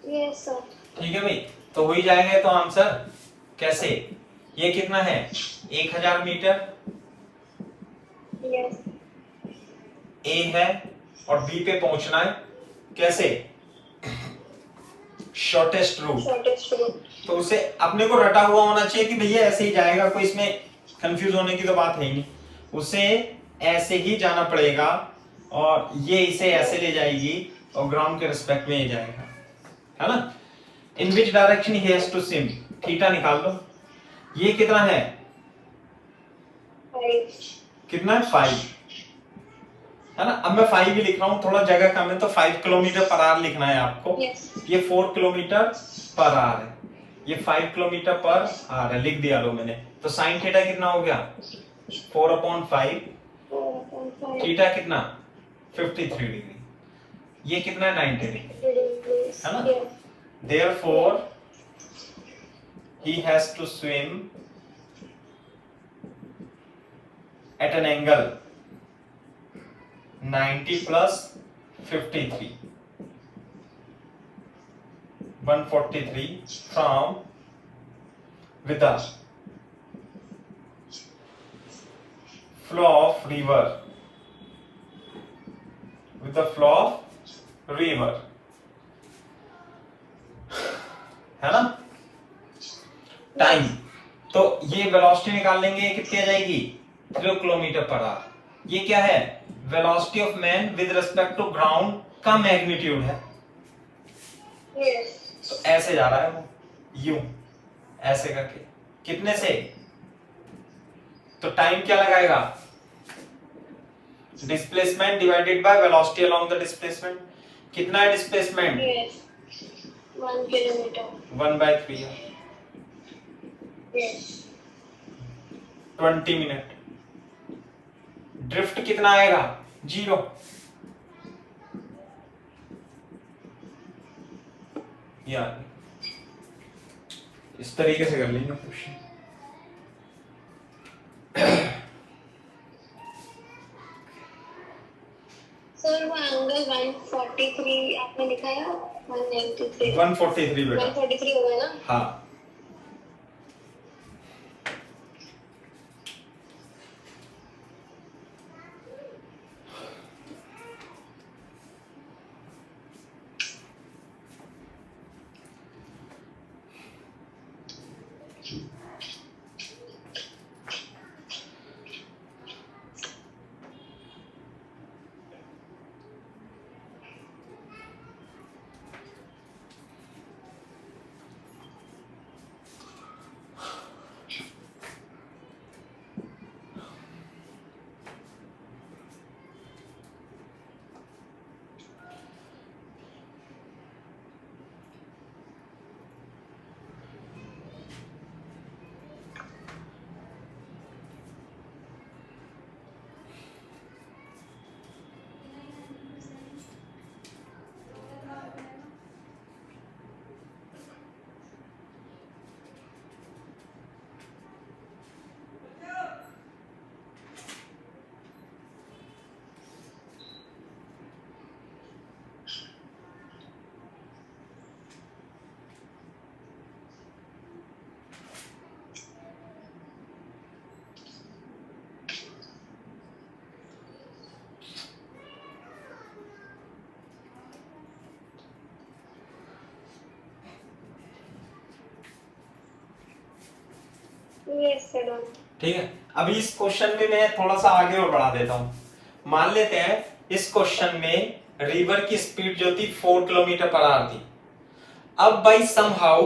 यस सर। ठीक है भाई, तो हो ही जाएगा तो आंसर कैसे, ये कितना है 1000 मीटर, यस ए है और बी पे पहुंचना है, कैसे, शॉर्टेस्ट रूट। तो उसे अपने को रटा हुआ होना चाहिए कि भैया ऐसे ही जाएगा, कोई इसमें कंफ्यूज होने की तो बात है ही नहीं, उसे ऐसे ही जाना पड़ेगा, और ये इसे ऐसे ले जाएगी और ग्राउंड के रिस्पेक्ट में ये जाएगा, है ना। In which direction he has to swim, theta निकाल लो, ये कितना है, कितना है 5, है ना। अब मैं 5 ही लिख रहा हूं, थोड़ा जगह कम है तो 5 किलोमीटर पर आवर लिखना है आपको। ये 4 किलोमीटर पर आवर है, ये 5 किलोमीटर पर आवर है, लिख दिया लो मैंने। तो साइन थीटा कितना हो गया 4/5, थीटा कितना 53 डिग्री, ये कितना है 90 डिग्री, है ना। Therefore he has to swim at an angle 90 plus 53, 143 from with the flow of river, with the flow of river, है ना। टाइम, तो ये वेलोसिटी निकाल लेंगे, कितनी आ जाएगी 3 किलोमीटर पर आवर। ये क्या है, velocity of man with respect to ground का मैग्नीट्यूड है। Yes. तो ऐसे जा रहा है वो, यूं ऐसे करके, कितने से, तो टाइम क्या लगाएगा, displacement divided by velocity along the displacement. कितना है डिस्प्लेसमेंट, Yes. 1 kilometer. 1/3 है, Yes. 20 मिनट। ड्रिफ्ट कितना आएगा, 0। यार इस तरीके से कर लेंगे क्वेश्चन। सर वो एंगल 143 आपने लिखा है, 193 143 बेटा, 143 होगा ना। हाँ। Yes sir. ठीक है, अभी इस क्वेश्चन में मैं थोड़ा सा आगे और बढ़ा देता हूं। मान लेते हैं इस क्वेश्चन में रिवर की स्पीड जो थी 4 किलोमीटर पर आवर थी। अब by somehow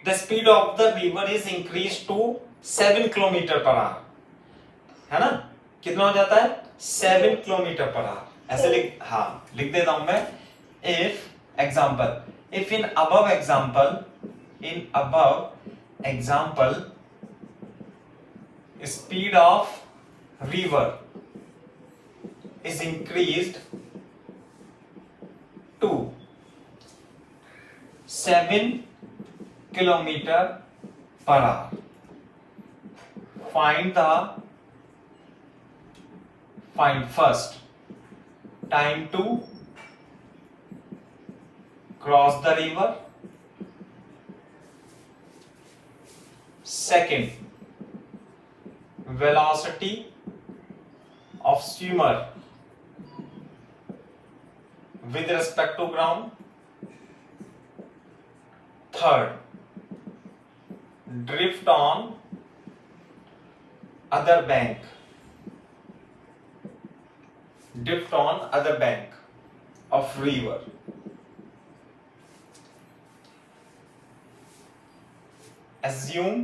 the speed of the river is increase to 7 kilometre per hour, है ना। कितना हो जाता है, 7 किलोमीटर पर आवर। ऐसे लिख, हाँ लिख देता हूं मैं। If example, if in above example speed of river is increased to 7 kilometer per hour. Find first time to cross the river. Second, velocity of swimmer with respect to ground. Third, drift on other bank. Drift on other bank of river. Assume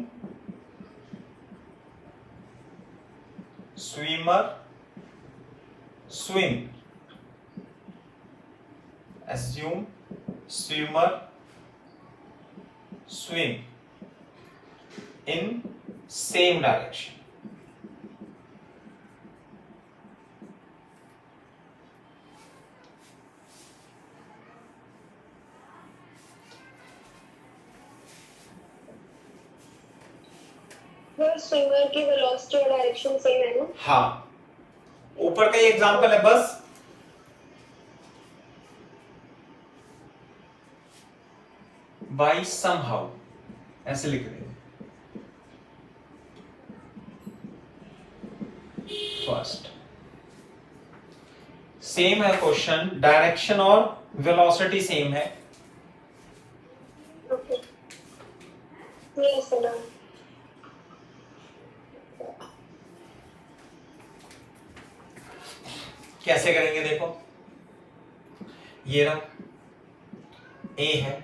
swimmer swim. Assume swimmer swim in same direction. Swimmer की velocity और direction same है ना। हाँ, ऊपर का ही example है बस। By somehow ऐसे लिख रहे हैं। फर्स्ट। सेम है क्वेश्चन, डायरेक्शन और वेलोसिटी सेम है। Okay yes sir. कैसे करेंगे देखो, ये रहा ए है,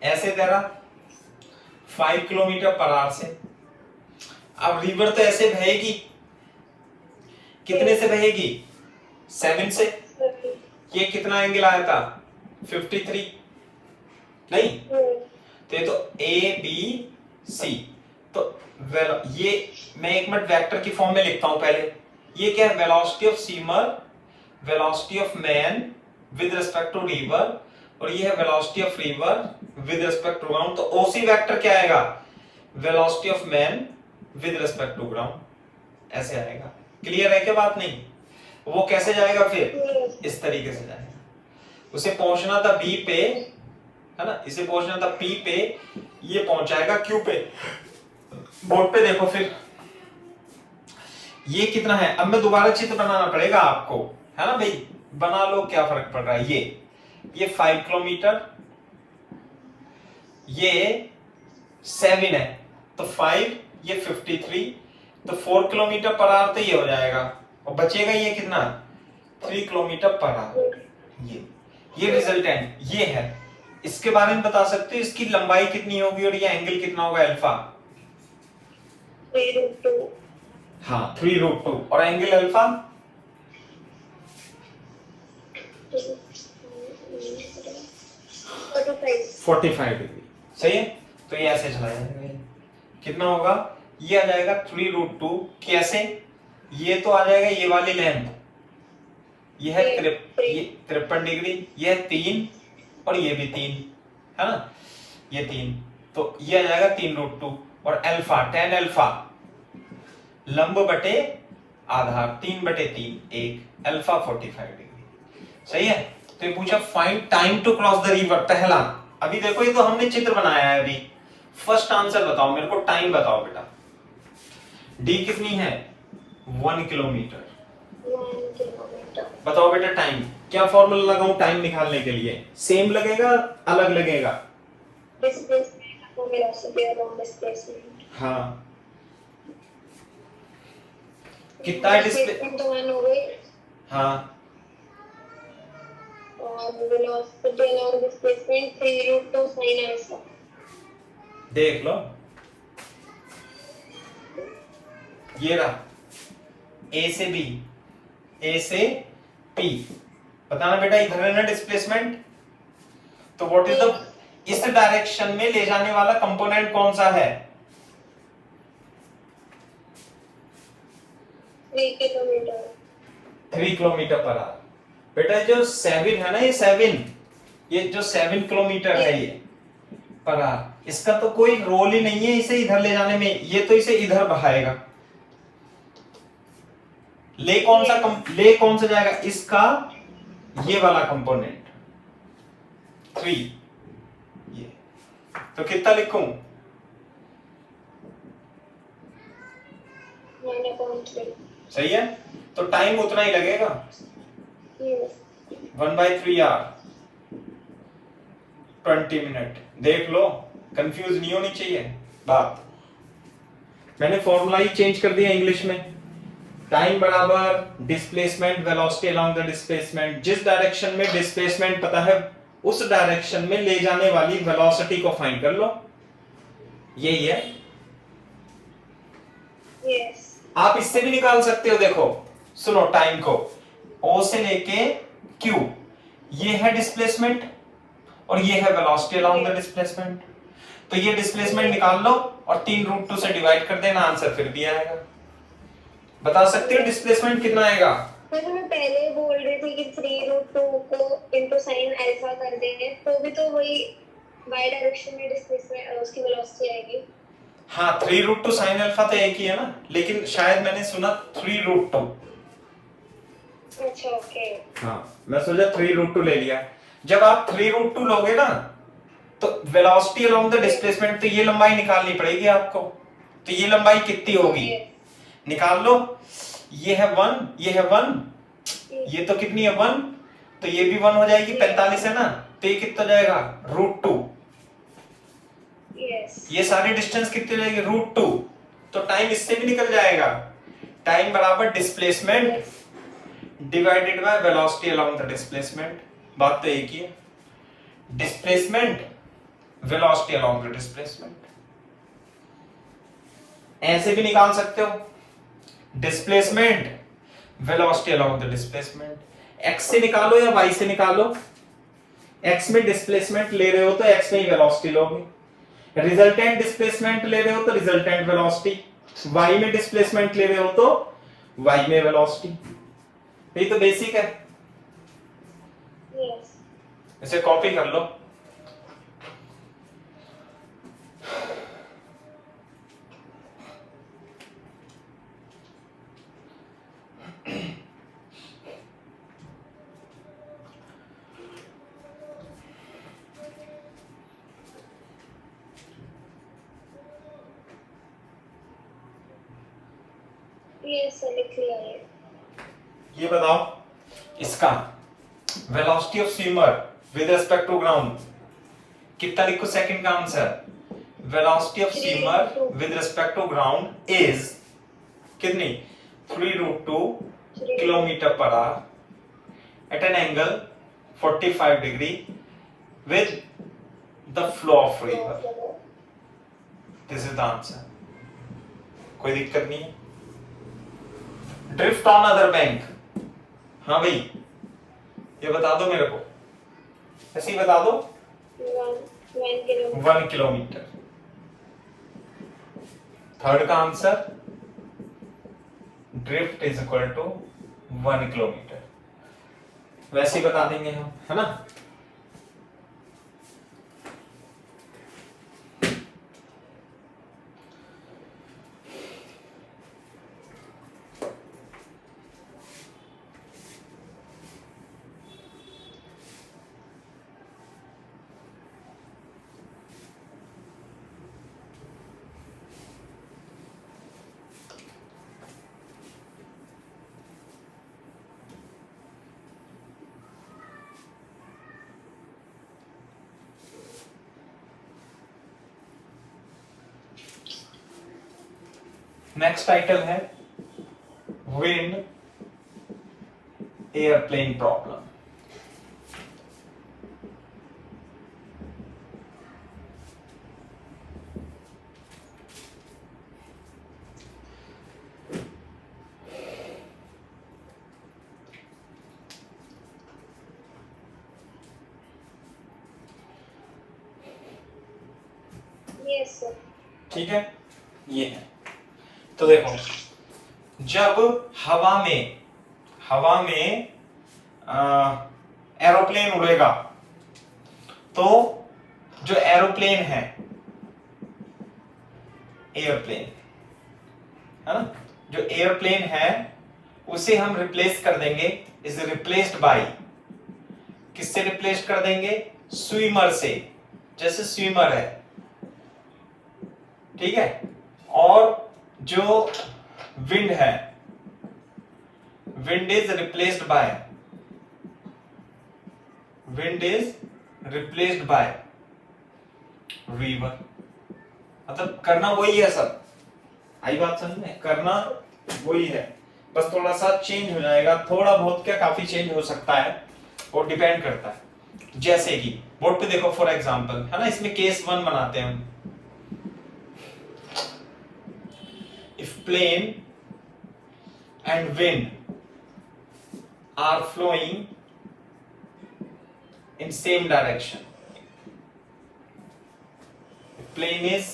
ऐसे तेरा 5 किलोमीटर पर आवर से। अब रिवर तो ऐसे बहेगी, कितने से बहेगी? 7 से। ये कितना एंगल आया था? 53 नहीं? तो ये तो ए बी सी। तो ये मैं एक मिनट वेक्टर की फॉर्म में लिखता हूं पहले। ये क्या है? Velocity of steamer, velocity of man with respect to river, और ये है velocity of river with respect to ground. तो ओसी वेक्टर क्या आएगा? Velocity of man with respect to ground, ऐसे आएगा। क्लियर है क्या बात? नहीं, वो कैसे जाएगा फिर? इस तरीके से जाएगा। उसे पहुंचना था बी पे, है ना, इसे पहुंचना था पी पे, ये पहुंचाएगा क्यू पे। बोर्ड पे देखो फिर ये कितना है। अब मैं दोबारा चित्र बनाना पड़ेगा आपको, है ना भाई, बना लो, क्या फर्क पड़ रहा है। ये 5 किलोमीटर, ये 7 है, तो 5, ये 53, तो 4 किलोमीटर पर आवर, तो ये हो जाएगा। और बचेगा ये कितना? 3 किलोमीटर पर आवर। ये रिजल्टेंट ये है। इसके बारे में बता सकते हो इसकी लंबाई कितनी होगी और ये एंगल कितना होगा? अल्फा 3√2। हाँ 3√2, और एंगल अल्फा 45 डिग्री। सही है। तो ये ऐसे चला जाएगा, कितना होगा? ये आ जाएगा 3√2। कैसे? ये तो आ जाएगा ये वाली लेंथ, ये है 53 डिग्री, ये है 3, और ये भी 3, है ना, ये 3, तो ये आ जाएगा 3√2। और अल्फा, tan अल्फा लंब बटे आधार 3/3, 1 अल्फा 45 डिग्री। सही है। तो ये पूछा find time to cross the river, पहला। अभी देखो ये तो हमने चित्र बनाया है। अभी फर्स्ट आंसर बताओ मेरे को, टाइम बताओ बेटा। डी कितनी है? 1 किलोमीटर। बताओ बेटा टाइम, क्या फॉर्मूला लगाऊं टाइम निकालने के लिए? सेम लगेगा, अलग लगेगा? हाँ, कितना है डिस्प्लेसमेंट? हाँ, और velocity along displacement 3√2 sin alpha. देख लो, ये रहा ए से बी, ए से पी। बताना बेटा, इधर है ना डिस्प्लेसमेंट, तो व्हाट इज द, इस डायरेक्शन में ले जाने वाला कंपोनेंट कौन सा है? 3 किलोमीटर। 3 kilometre per our. बेटा जो 7 है ना, ये 7, ये जो 7 किलोमीटर है ये पर आवर, इसका तो कोई रोल ही नहीं है इसे इधर ले जाने में, ये तो इसे इधर बहाएगा। ले कौन सा जाएगा? इसका ये वाला कंपोनेंट 3, ये। तो कितना लिखूं? 1/3। सही है। तो टाइम उतना ही लगेगा, 1/3 आवर 20 मिनट। देख लो, कंफ्यूज नहीं होनी चाहिए बात। मैंने फॉर्मूला ही चेंज कर दिया इंग्लिश में। टाइम बराबर displacement velocity along the displacement. जिस डायरेक्शन में डिस्प्लेसमेंट पता है, उस डायरेक्शन में ले जाने वाली वेलोसिटी को फाइंड कर लो। यही है। यस। आप इससे भी निकाल सकते हो। देखो सुनो, टाइम को O से लेके Q, ये है डिस्प्लेसमेंट और ये है वेलोसिटी अलोंग द डिस्प्लेसमेंट। तो ये डिस्प्लेसमेंट निकाल लो और 3√2 से डिवाइड कर देना, आंसर फिर भी आएगा। बता सकते हो डिस्प्लेसमेंट कितना आएगा? मैं पहले बोल रही थी कि 3√2 को इनटू sin अल्फा कर देंगे, तो भी तो वही y डायरेक्शन में डिस्प्लेसमेंट उसकी वेलोसिटी आएगी। हाँ, 3√2 sin अल्फा तो एक ही है ना, लेकिन शायद मैंने सुना 3√2। अच्छा ओके। हाँ, मैं सोचा 3√2 ले लिया। जब आप 3√2 लोगे ना, तो वेलोसिटी अलोंग द डिस्प्लेसमेंट, तो ये लंबाई निकालनी पड़ेगी आपको। तो ये लंबाई कितनी होगी? निकाल लो। ये है 1, ये है 1, ये तो कितनी है 1, तो ये भी 1 हो जाएगी, 45 है ना, तो ये कितना जाएगा √2। ये सारी डिस्टेंस कितनी जाएगी √2, तो टाइम इससे भी निकल जाएगा। टाइम बराबर displacement divided by velocity along the displacement. बात तो एक ही है, displacement velocity along the displacement. ऐसे भी निकाल सकते हो, displacement velocity along the displacement. x से निकालो या y से निकालो, x में डिस्प्लेसमेंट ले रहे हो तो x में ही वेलोसिटी लोगे, रिजल्टेंट डिस्प्लेसमेंट ले रहे हो तो रिजल्टेंट वेलोसिटी, y में डिस्प्लेसमेंट ले रहे हो तो y में वेलोसिटी। ये तो बेसिक है, इसे कॉपी कर लो। लिख लिया ये बताओ इसका velocity of swimmer with respect to ground कितना लिखो, सेकंड का answer. Velocity of swimmer with respect to ground is कितनी 3√2 kilometre per hour at an angle 45 degree with the flow of river. This is the answer, कोई दिक्कत नहीं है। Drift on other bank, हाँ भाई ये बता दो मेरे को, ऐसे ही बता दो। 1 किलोमीटर। थर्ड का answer drift is equal to 1 kilometre, वैसे ही बता देंगे हम, है ना। नेक्स्ट टाइटल है wind airplane problem. Yes sir. ठीक है, ये है। तो देखो जब हवा में एरोप्लेन उड़ेगा तो जो एरोप्लेन है एयरप्लेन है ना, जो एयरप्लेन है उसे हम रिप्लेस कर देंगे, इज रिप्लेस्ड बाय, किससे रिप्लेस कर देंगे, स्विमर से। जैसे स्विमर है, ठीक है, और जो विंड है, wind is replaced by river. मतलब करना वही है सब, आई बात समझ में, करना वही है, बस थोड़ा सा चेंज हो जाएगा, थोड़ा बहुत क्या काफी चेंज हो सकता है, और डिपेंड करता है। जैसे कि बोर्ड पे देखो फॉर एग्जांपल, है ना, इसमें केस 1 बनाते हैं हम। If plane and wind are flowing in same direction, if plane is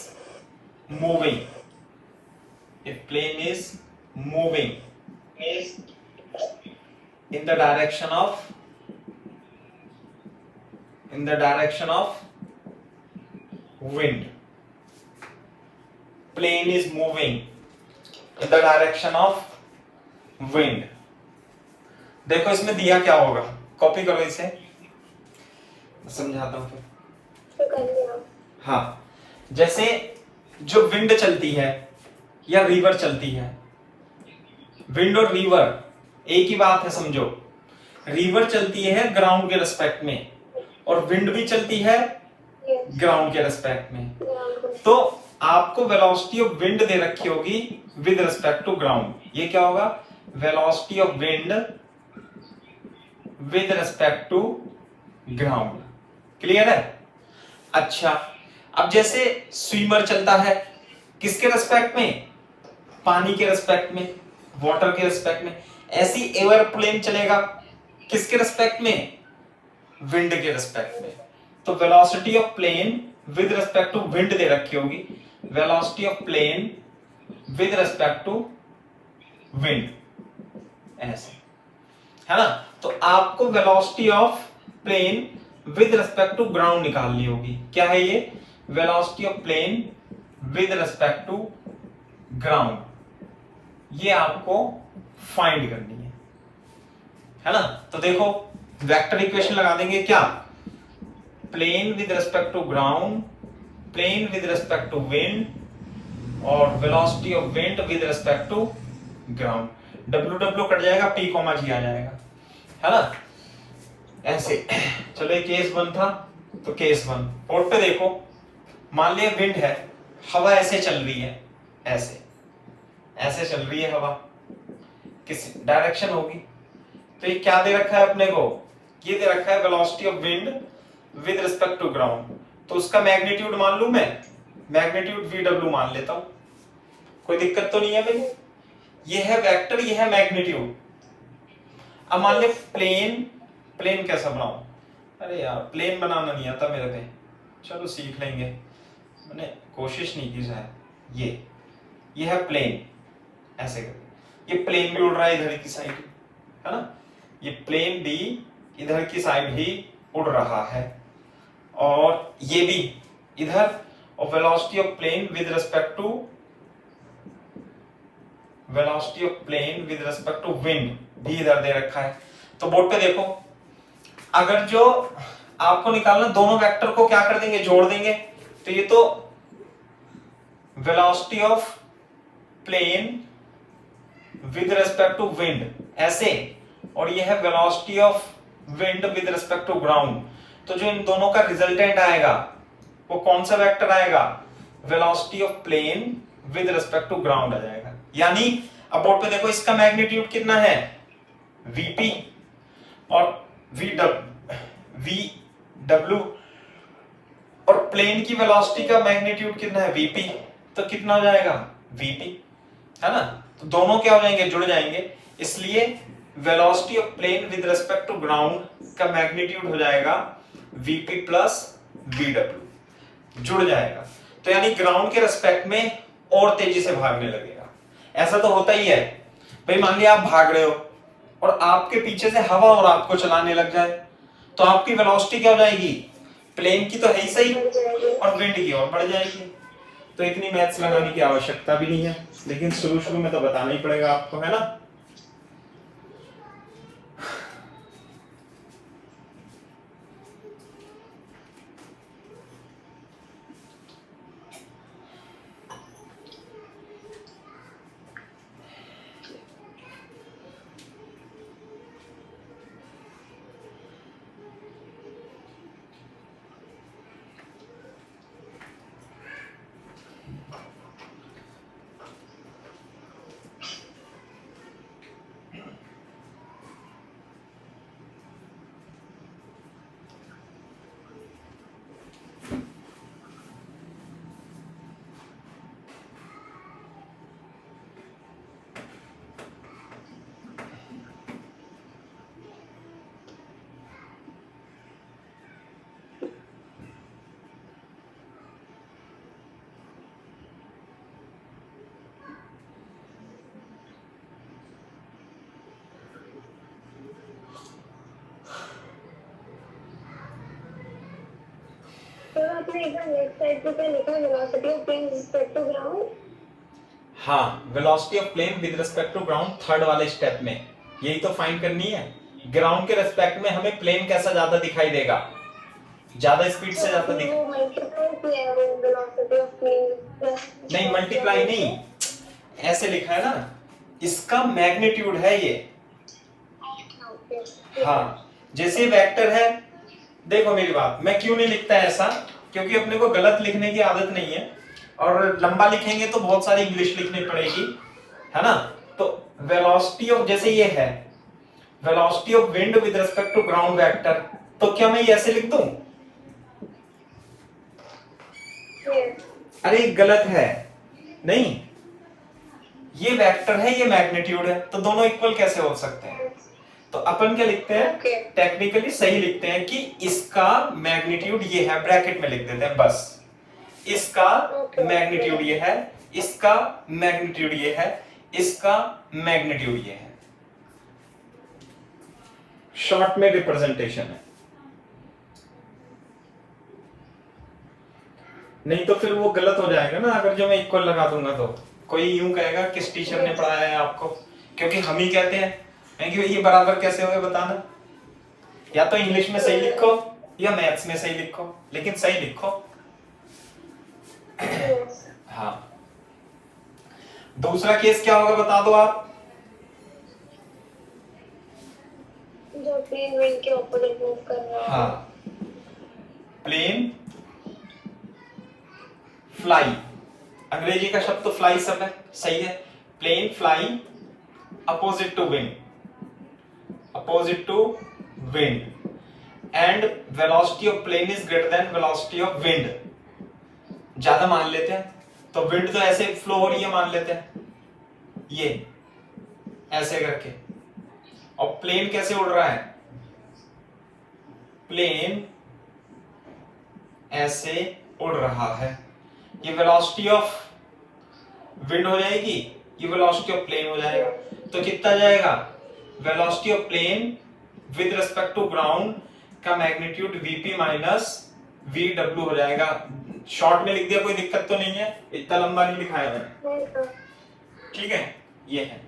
moving in the direction of wind, plane is moving in the direction of wind। देखो इसमें दिया क्या होगा, कॉपी करो इसे, समझाता हूं फिर। हाँ, जैसे जो विंड चलती है या रिवर चलती है, विंड और रिवर एक ही बात है, समझो। रिवर चलती है ग्राउंड के रिस्पेक्ट में और विंड भी चलती है ग्राउंड के रिस्पेक्ट में। तो आपको वेलोसिटी ऑफ विंड दे रखी होगी विद रिस्पेक्ट टू ग्राउंड। ये क्या होगा? Velocity of wind with respect to ground. Clear है? अच्छा, अब जैसे स्विमर चलता है किसके रिस्पेक्ट में? पानी के रिस्पेक्ट में, वाटर के रिस्पेक्ट में। ऐसी एयरप्लेन चलेगा किसके रिस्पेक्ट में? विंड के रिस्पेक्ट में। तो velocity of plane with respect to wind दे रखी होगी, velocity of plane with respect to wind, ऐसे है ना। तो आपको velocity of plane with respect to ground निकालनी होगी। क्या है ये? Velocity of plane with respect to ground, ये आपको फाइंड करनी है ना। तो देखो वेक्टर इक्वेशन लगा देंगे। क्या? Plane with respect to ground, plane with respect to wind और velocity of wind with respect to ground. W W cut जाएगा, पी कॉमा जी आ जाएगा, है ना। ऐसे चलो ये केस 1 था। तो केस 1 बोर्ड पे देखो, मान लिया विंड है, हवा ऐसे चल रही है, ऐसे ऐसे चल रही है हवा, किस डायरेक्शन होगी? तो ये क्या दे रखा है अपने को? ये दे रखा है velocity of wind with respect to ground. तो उसका मैग्नीट्यूड मान लूं मैं, मैग्नीट्यूड VW मान लेता हूं, कोई दिक्कत तो नहीं है भाई। ये है वेक्टर, ये है मैग्नीट्यूड। अब मान ले प्लेन, प्लेन कैसा बनाऊं? अरे यार प्लेन बनाना नहीं आता मेरे पे, चलो सीख लेंगे, मैंने कोशिश नहीं की शायद। ये है प्लेन, ऐसे कर, ये प्लेन भी उड़ रहा है इधर की साइड, है ना। ये प्लेन भी इधर की साइड ही उड़ रहा है और ये भी इधर, और velocity of plane with respect to, velocity of plane with respect to wind भी इधर दे रखा है। तो बोर्ड पे देखो, अगर जो आपको निकालना, दोनों वेक्टर को क्या कर देंगे? जोड़ देंगे। तो ये तो velocity of plane with respect to wind ऐसे, और ये है velocity of wind with respect to ground. तो जो इन दोनों का रिजल्टेंट आएगा वो कौन सा वेक्टर आएगा? Velocity of plane with respect to ground आ जाएगा। यानी अब बोर्ड पे देखो, इसका मैग्नीट्यूड कितना है? VP, और VW, और प्लेन की वेलोसिटी का मैग्नीट्यूड कितना है? VP। तो कितना हो जाएगा? VP, है ना। तो दोनों क्या हो जाएंगे? जुड़ जाएंगे। इसलिए velocity of plane with respect to ground का मैग्नीट्यूड हो जाएगा VP प्लस VW, जुड़ जाएगा। तो यानी ग्राउंड के रिस्पेक्ट में और तेजी से भागने लगेगा। ऐसा तो होता ही है भाई, मान लिया आप भाग रहे हो और आपके पीछे से हवा और आपको चलाने लग जाए, तो आपकी वेलोसिटी क्या हो जाएगी? प्लेन की तो है ही सही, और विंड की और बढ़ जाएगी। तो इतनी मैथ्स लगाने की आवश्यकता भी नहीं है, लेकिन शुरू में तो बताना ही पड़ेगा आपको, है ना। आपने एकदम लेफ्ट साइड पे लिखा velocity of plane with respect to ground. हाँ, velocity of plane with respect to ground third वाले स्टेप में यही तो फाइंड करनी है। ग्राउंड के रिस्पेक्ट में हमें प्लेन कैसा ज्यादा दिखाई देगा? ज्यादा स्पीड से ज्यादा दिखाई, नहीं मल्टीप्लाई नहीं, ऐसे लिखा है ना, इसका मैग्नीट्यूड है ये। ओके। हाँ, जैसे वेक्टर है, देखो मेरी बात, मैं क्यों नहीं लिखता ऐसा, क्योंकि अपने को गलत लिखने की आदत नहीं है, और लंबा लिखेंगे तो बहुत सारी इंग्लिश लिखनी पड़ेगी, है ना। तो वेलोसिटी ऑफ, जैसे ये है velocity of wind with respect to ground vector, तो क्या मैं ये ऐसे लिख दूं? यस। अरे गलत है, नहीं, ये वेक्टर है, ये मैग्नीट्यूड है, तो दोनों इक्वल कैसे हो सकते हैं? तो अपन क्या लिखते हैं, Okay. टेक्निकली सही लिखते हैं कि इसका मैग्नीट्यूड ये है, ब्रैकेट में लिख देते हैं बस, इसका Okay. मैग्नीट्यूड ये है, इसका मैग्नीट्यूड ये है, इसका मैग्नीट्यूड ये है। शॉर्ट में रिप्रेजेंटेशन है, नहीं तो फिर वो गलत हो जाएगा ना, अगर जो मैं इक्वल लगा दूंगा तो कोई यूं कहेगा किस टीचर ने पढ़ाया है आपको, क्योंकि हम ही कहते हैं कि ये बराबर कैसे हो गए बताना, या तो इंग्लिश में सही लिखो या मैथ्स में सही लिखो, लेकिन सही लिखो। Yes. हाँ, दूसरा केस क्या होगा बता दो आप। जो प्लेन विंड के ऑपोजिट मूव कर रहा है। हाँ, प्लेन फ्लाई, अंग्रेजी का शब्द तो फ्लाई सब है, सही है। Plane fly opposite to wind, opposite to wind, and velocity of plane is greater than velocity of wind. ज्यादा मान लेते हैं, तो विंड तो ऐसे फ्लो हो रही है मान लेते हैं, ये ऐसे करके, और प्लेन कैसे उड़ रहा है, प्लेन ऐसे उड़ रहा है, ये वेलोसिटी ऑफ विंड हो जाएगी, ये वेलोसिटी ऑफ प्लेन हो जाएगा, तो कितना जाएगा, velocity of plane with respect to ground का मैग्नीट्यूड vp माइनस vw हो जाएगा। शॉर्ट में लिख दिया, कोई दिक्कत तो नहीं है, इतना लंबा नहीं लिखाया मैंने, ठीक है, ये है।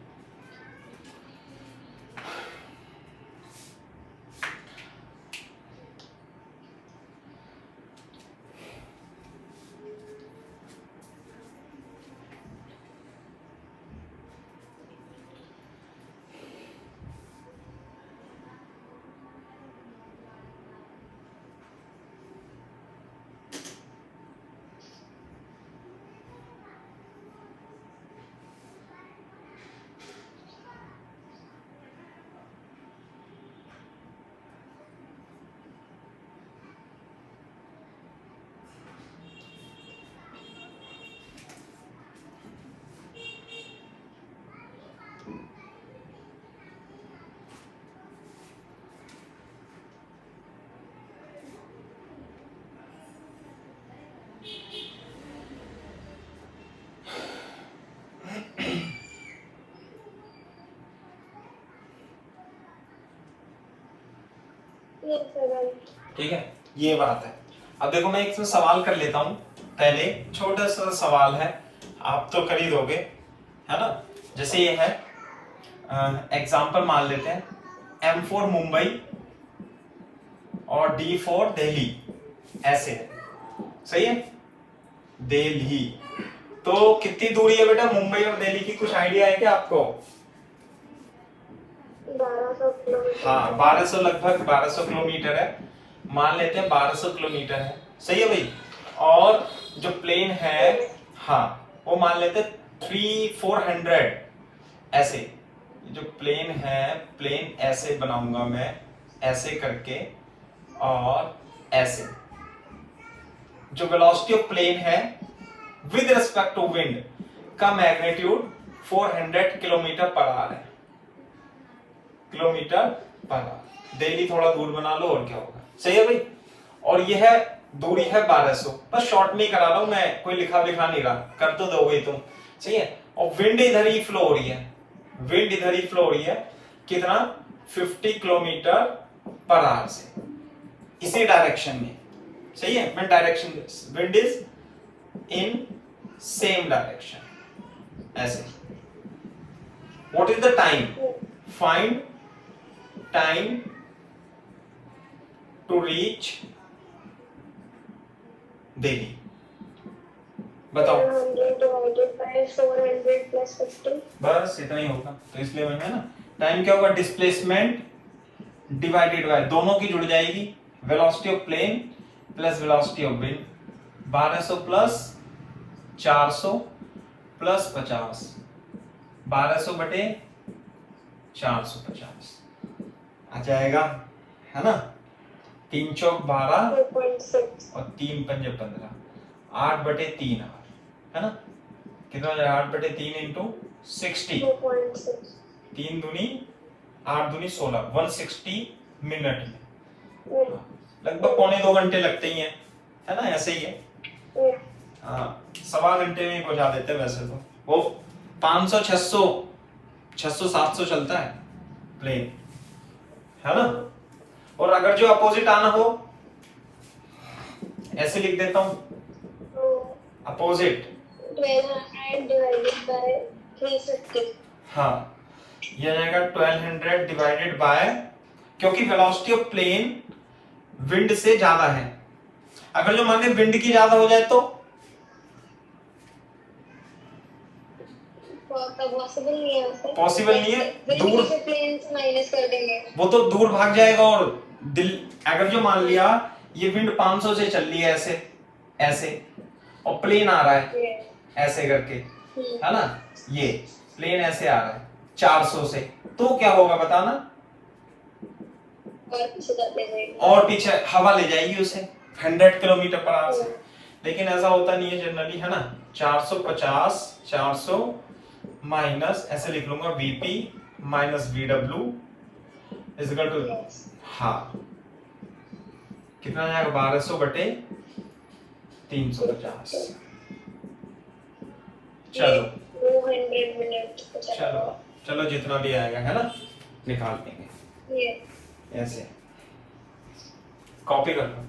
ठीक है, ये बात है। अब देखो मैं एक सवाल कर लेता हूं, पहले छोटा सा सवाल है, आप तो कर ही दोगे, है ना। जैसे ये है, एग्जाम्पल मान लेते हैं, M फॉर मुंबई और D फॉर दिल्ली, ऐसे है, सही है, दिल्ली। तो कितनी दूरी है बेटा मुंबई और दिल्ली की, कुछ आइडिया है क्या आपको? 1200 किलोमीटर। हाँ, 1200, लगभग 1200 किलोमीटर है, मान लेते हैं 1200 किलोमीटर है, सही है भाई। और जो प्लेन है, हाँ, वो मान लेते हैं 300-400, ऐसे। जो प्लेन है, प्लेन ऐसे बनाऊंगा मैं, ऐसे करके, और ऐसे। जो वेलोसिटी ऑफ प्लेन है विद रिस्पेक्ट टू विंड का मैग्नीट्यूड 400 किलोमीटर पर आवर है, किलोमीटर पर आवर। दिल्ली थोड़ा दूर बना लो और क्या होगा, सही है भाई। और यह है दूरी है 1200, बस शॉर्ट में ही करा रहा हूं मैं, कोई लिखा नहीं रहा, कर तो दोगे तुम, सही है। और विंड इधर ही फ्लो हो रही है, विंड इधर ही फ्लो हो रही है, कितना, 50 किलोमीटर पर आवर से, इसी डायरेक्शन में, सही है। मैं direction, wind is in same direction, ऐसे। What is the time, find time to reach Delhi, बताओ। 100 divided by 400 plus 50. बस इतना ही होगा, तो इसलिए मैंने ना टाइम क्या होगा, डिस्प्लेसमेंट डिवाइडेड बाय, दोनों की जुड़ जाएगी, velocity of plane plus velocity of wind, 1200 plus 400 plus 50, 1200 बटे 450 आ जाएगा, है ना। 3 चौक 12 2.6. और 3 पंजे 15, 8 बटे 3 है ना, कितना हो जाएगा, 8 बटे 3 इंटू 60, 2.6. 3 दूनी 8 दूनी 16, 160 मिनट में, Yeah. लगभग पौने 2 घंटे लगते ही हैं, है ना, ऐसे ही है। Yeah. हाँ, 1.25 घंटे में ही पहुंचा देते हैं वैसे तो, वो 500 600 600 700 चलता है प्लेन, है ना। और अगर जो अपोजिट आना हो, ऐसे लिख देता हूं, So, अपोजिट, 1200 divided by 350. हाँ, ये आ जाएगा 1200 डिवाइडेड बाय, क्योंकि वेलोसिटी ऑफ प्लेन विंड से ज्यादा है, अगर जो मान ली विंड की ज्यादा हो जाए तो पॉसिबल नहीं है वैसे, पॉसिबल नहीं है, दूर से प्लेन से माइनस कर देंगे। वो तो दूर भाग जाएगा, और दिल, अगर जो मान लिया ये विंड 500 से चल रही है ऐसे ऐसे, और प्लेन आ रहा है Yeah. ऐसे करके, है ना, ये प्लेन ऐसे आ रहा है 400 से, तो क्या होगा बताना, और पीछे जाते जाएंगे। और पीछे हवा ले जाएगी उसे 100 किलोमीटर पर आवर से, लेकिन ऐसा होता नहीं है जनरली, है ना। 450 400 माइनस, ऐसे लिख लूंगा, VP minus VW is equal to, Yes. हाँ, कितना जाएगा, 1200 बटे 350। चलो 200 मिनट चलो चलो, जितना भी आएगा, है ना, निकाल देंगे, ये ऐसे कॉपी कर लो।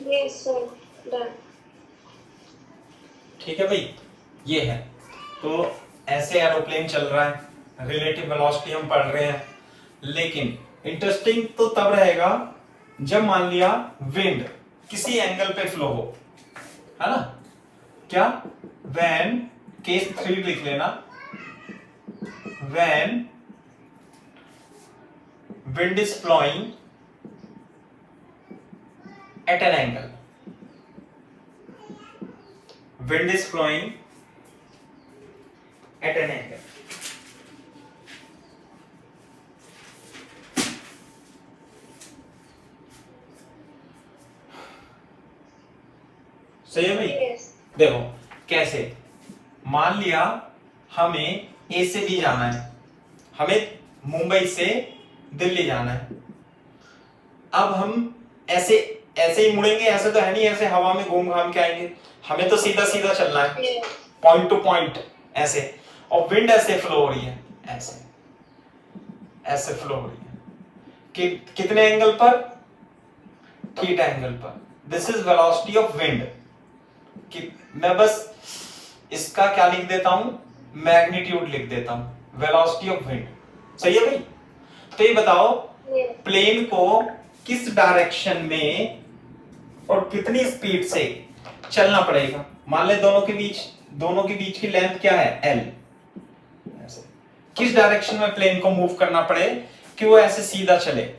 Yes, sir. Done. ठीक है भाई, ये है, तो ऐसे एरोप्लेन चल रहा है, रिलेटिव वेलोसिटी हम पढ़ रहे हैं, लेकिन इंटरेस्टिंग तो तब रहेगा जब मान लिया विंड किसी एंगल पे फ्लो हो, है ना, क्या, व्हेन, केस 3 लिख लेना, when wind is flowing at an angle, wind is flowing at an angle, सही है भाई। Yes. देखो कैसे, मान लिया हमें ए से बी जाना है, हमें मुंबई से दिल्ली जाना है, अब हम ऐसे ऐसे ही मुड़ेंगे, ऐसे तो है नहीं, ऐसे हवा में घूम घाम के आएंगे, हमें तो सीधा सीधा चलना है, Yeah. पॉइंट टू पॉइंट ऐसे, और विंड ऐसे फ्लो हो रही है, ऐसे ऐसे फ्लो हो रही है, कितने एंगल पर, थीटा एंगल पर, this is velocity of wind, कि मैं बस इसका क्या लिख देता हूं, मैग्नीट्यूड लिख देता हूं, वेलोसिटी ऑफ विंड। सही है भाई? तो ये बताओ Yes. प्लेन को किस डायरेक्शन में और कितनी स्पीड से चलना पड़ेगा। मान ले दोनों के बीच की लेंथ क्या है, एल। किस डायरेक्शन में प्लेन को मूव करना पड़े कि वो ऐसे सीधा चले।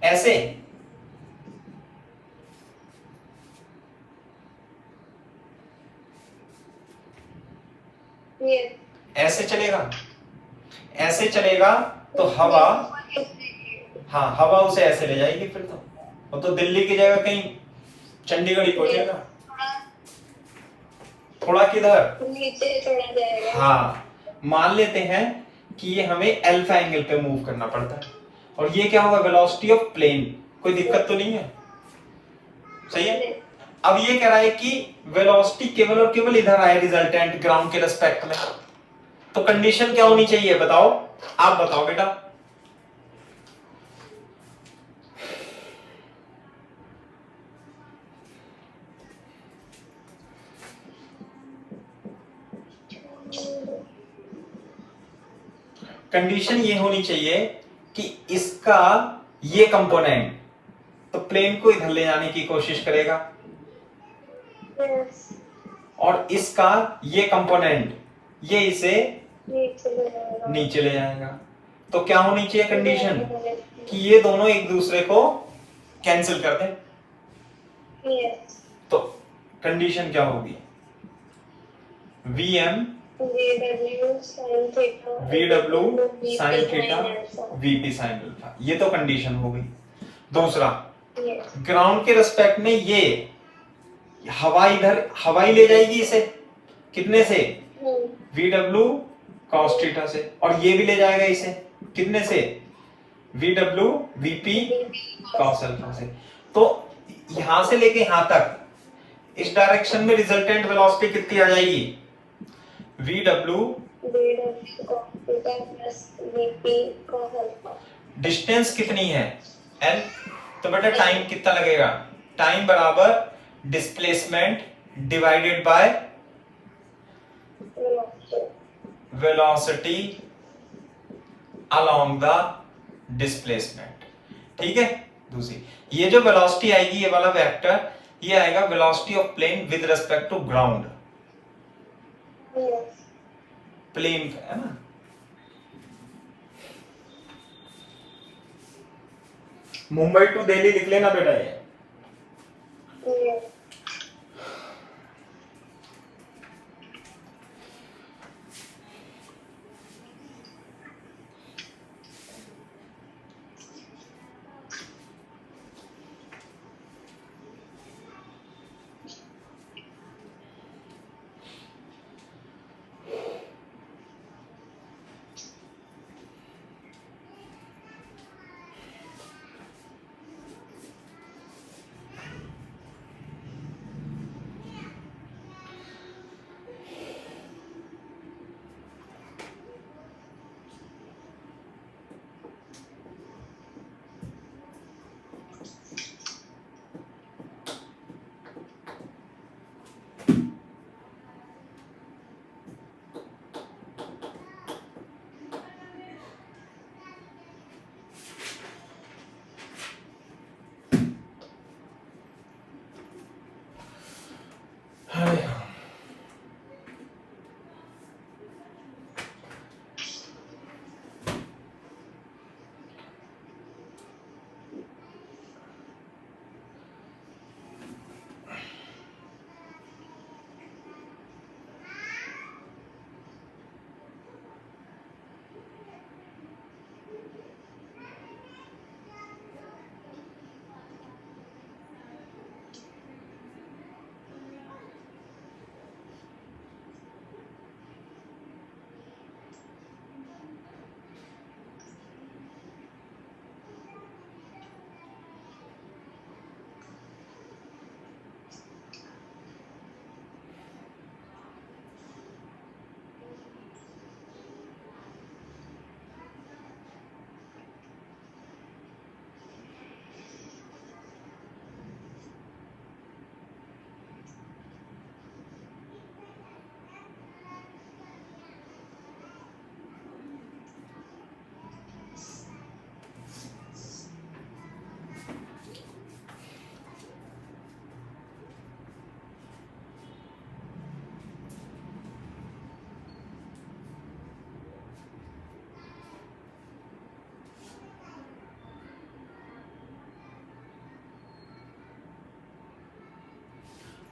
ऐसे Yes. ऐसे चलेगा, ऐसे चलेगा तो हवा, हाँ हवा उसे ऐसे ले जाएगी, फिर तो वो तो दिल्ली की जगह कहीं चंडीगढ़ ही पहुंचेगा। थोड़ा किधर, नीचे थोड़ा जाएगा। हाँ मान लेते हैं कि ये हमें अल्फा एंगल पे मूव करना पड़ता है, और ये क्या होगा, वेलोसिटी ऑफ प्लेन। कोई दिक्कत तो नहीं है? सही है। अब ये कह रहा है कि वेलोसिटी केवल और केवल इधर आए, रिजल्टेंट ग्राउंड के रिस्पेक्ट में। तो कंडीशन क्या होनी चाहिए बताओ, आप बताओ बेटा। कंडीशन ये होनी चाहिए कि इसका ये कंपोनेंट तो प्लेन को इधर ले जाने की कोशिश करेगा, Yes. और इसका ये कंपोनेंट ये इसे नीचे ले जाएगा। नीचे ले जाएगा। तो क्या होनी चाहिए कंडीशन, कि ये दोनों एक दूसरे को कैंसिल कर दें। Yes. तो कंडीशन क्या होगी, Vm VW sin theta. VW VP sin theta alpha. VP sin alpha, ये तो कंडीशन हो गई। दूसरा, Yes. ग्राउंड के रिस्पेक्ट में ये हवा इधर, हवा ही ले जाएगी इसे, कितने से, VW cos थीटा से, और ये भी ले जाएगा इसे कितने से, VW VP cos अल्फा से। तो यहां से लेके यहां तक इस डायरेक्शन में रिजल्टेंट वेलोसिटी कितनी आ जाएगी, VW cos theta plus VP cos alpha. Distance कितनी है, L। तो बेटा टाइम कितना लगेगा, टाइम बराबर displacement divided by velocity along the displacement. ठीक है। दूसरी, ये जो वेलोसिटी आएगी, ये वाला वेक्टर, ये आएगा velocity of plane with respect to ground. Yes. Plane है ना। मुंबई टू दिल्ली लिख लेना बेटा ये। Yes.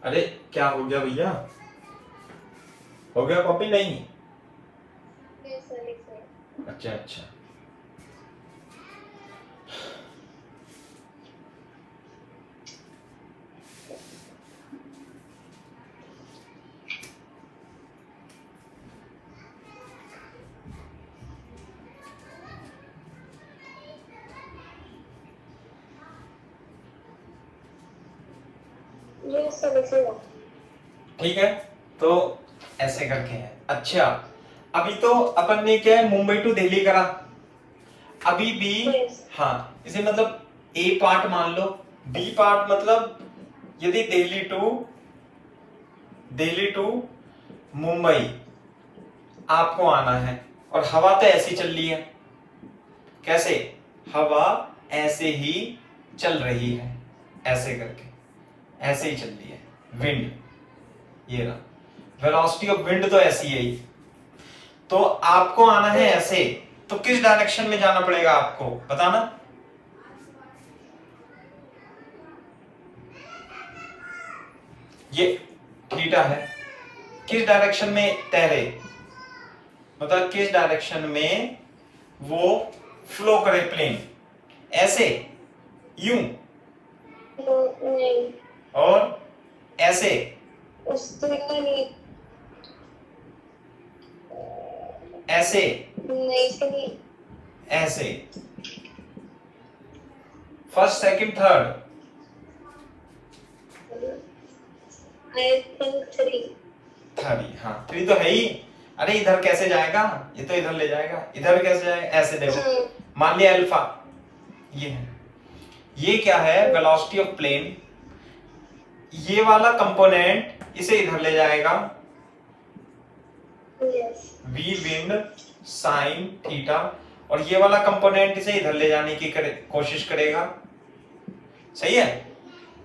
अरे क्या हो गया भैया, हो गया कॉपी नहीं? यस सर, लिख रहे अच्छा अच्छा। यस सर, लिख रहे ठीक है, तो ऐसे करके है। अच्छा, अभी तो अपन ने क्या है, मुंबई टू दिल्ली करा। अभी बी, Yes. हाँ इसे मतलब ए पार्ट मान लो, बी पार्ट मतलब यदि दिल्ली टू मुंबई आपको आना है, और हवा तो ऐसी चल रही है, कैसे? हवा ऐसे ही चल रही है, ऐसे करके, ऐसे ही चल रही है विंड, ये रहा वेलोसिटी ऑफ विंड, तो ऐसी है ही। तो आपको आना है ऐसे, तो किस डायरेक्शन में जाना पड़ेगा आपको बताना। ये थीटा है, किस डायरेक्शन में तैरे, मतलब किस डायरेक्शन में वो फ्लो करे प्लेन, ऐसे, यूं, नहीं, और ऐसे, उस तरह नहीं, ऐसे, नहीं इसके नहीं। ऐसे, first second third, I think 3। Third, हाँ 3 तो है ही। अरे इधर कैसे जाएगा, ये तो इधर ले जाएगा, इधर कैसे जाएगा, ऐसे देखो, मान लिया अल्फा, ये है, ये क्या है, वेलोसिटी ऑफ प्लेन, ये वाला कंपोनेंट इसे इधर ले जाएगा, yes, v wind sign theta, और ये वाला कंपोनेंट इसे इधर ले जाने की कोशिश करेगा, सही है।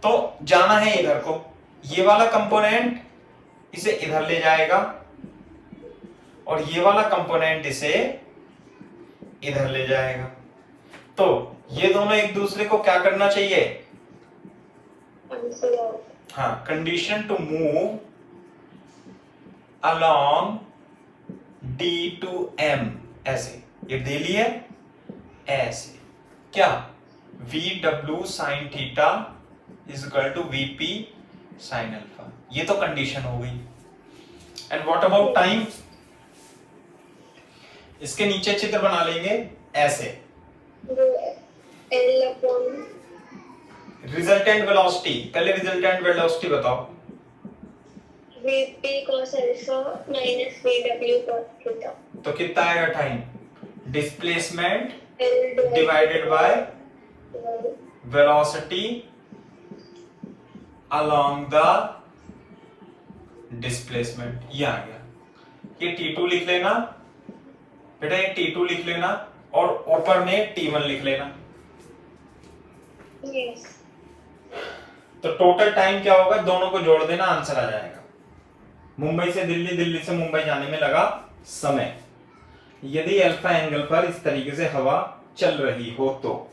तो जाना है इधर को, ये वाला कंपोनेंट इसे इधर ले जाएगा, और ये वाला कंपोनेंट इसे इधर ले जाएगा। तो ये दोनों एक दूसरे को क्या करना चाहिए, हाँ, condition to move along D to M, ऐसे, ये दे ली है, ऐसे, क्या, VW sin theta is equal to VP sin alpha, ये तो कंडीशन हो गई। एंड व्हाट अबाउट टाइम, इसके नीचे चित्र बना लेंगे ऐसे, रिजल्टेंट वेलोसिटी, पहले रिजल्टेंट वेलोसिटी बताओ। VP cos alpha minus VW cos theta, तो कितना आएगा time, displacement L divided by velocity along the displacement, ये आ गया। ये T2 लिख लेना बेटा, ये T2 लिख लेना, और ऊपर में T1 लिख लेना। Yes. तो टोटल टाइम क्या होगा, दोनों को जोड़ देना, आंसर आ जाएगा। मुंबई से दिल्ली, दिल्ली से मुंबई जाने में लगा समय, यदि अल्फा एंगल पर इस तरीके से हवा चल रही हो तो।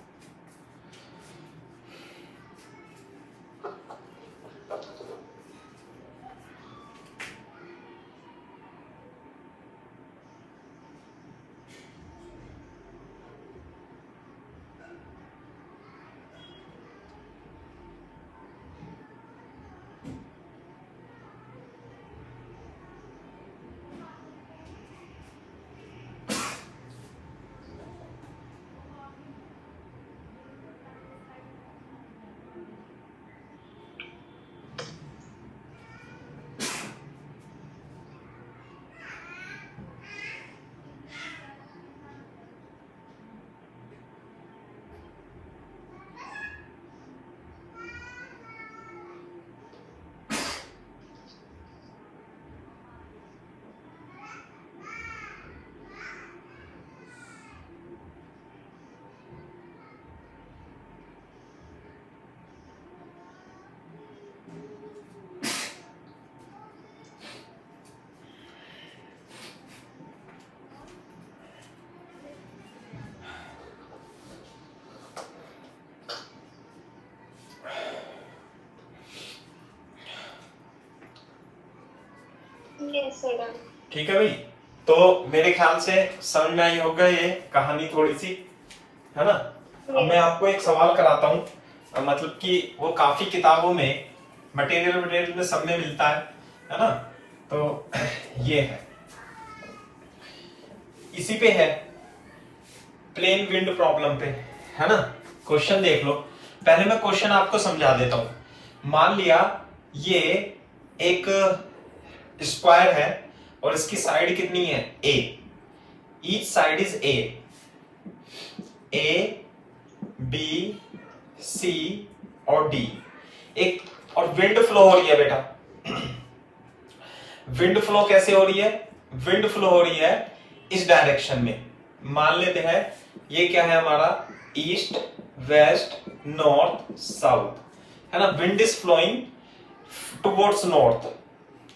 Yes sir done. ठीक है भाई, तो मेरे ख्याल से समझ में आई होगा ये कहानी थोड़ी सी, है ना। अब मैं आपको एक सवाल कराता हूँ, मतलब कि वो काफी किताबों में मटेरियल में सब में मिलता है ना। तो ये है, इसी पे है, प्लेन विंड प्रॉब्लम पे, है ना। क्वेश्चन देख लो, पहले मैं क्वेश्चन आपको समझा देता हूं। मान लिया ये एक स्क्वायर है और इसकी साइड कितनी है, A, each side is A, B, C और डी, एक, और विंड फ्लो हो रही है बेटा। विंड फ्लो कैसे हो रही है, विंड फ्लो हो रही है इस डायरेक्शन में। मान लेते हैं ये क्या है हमारा, ईस्ट, वेस्ट, नॉर्थ, साउथ, है ना। Wind is flowing towards north,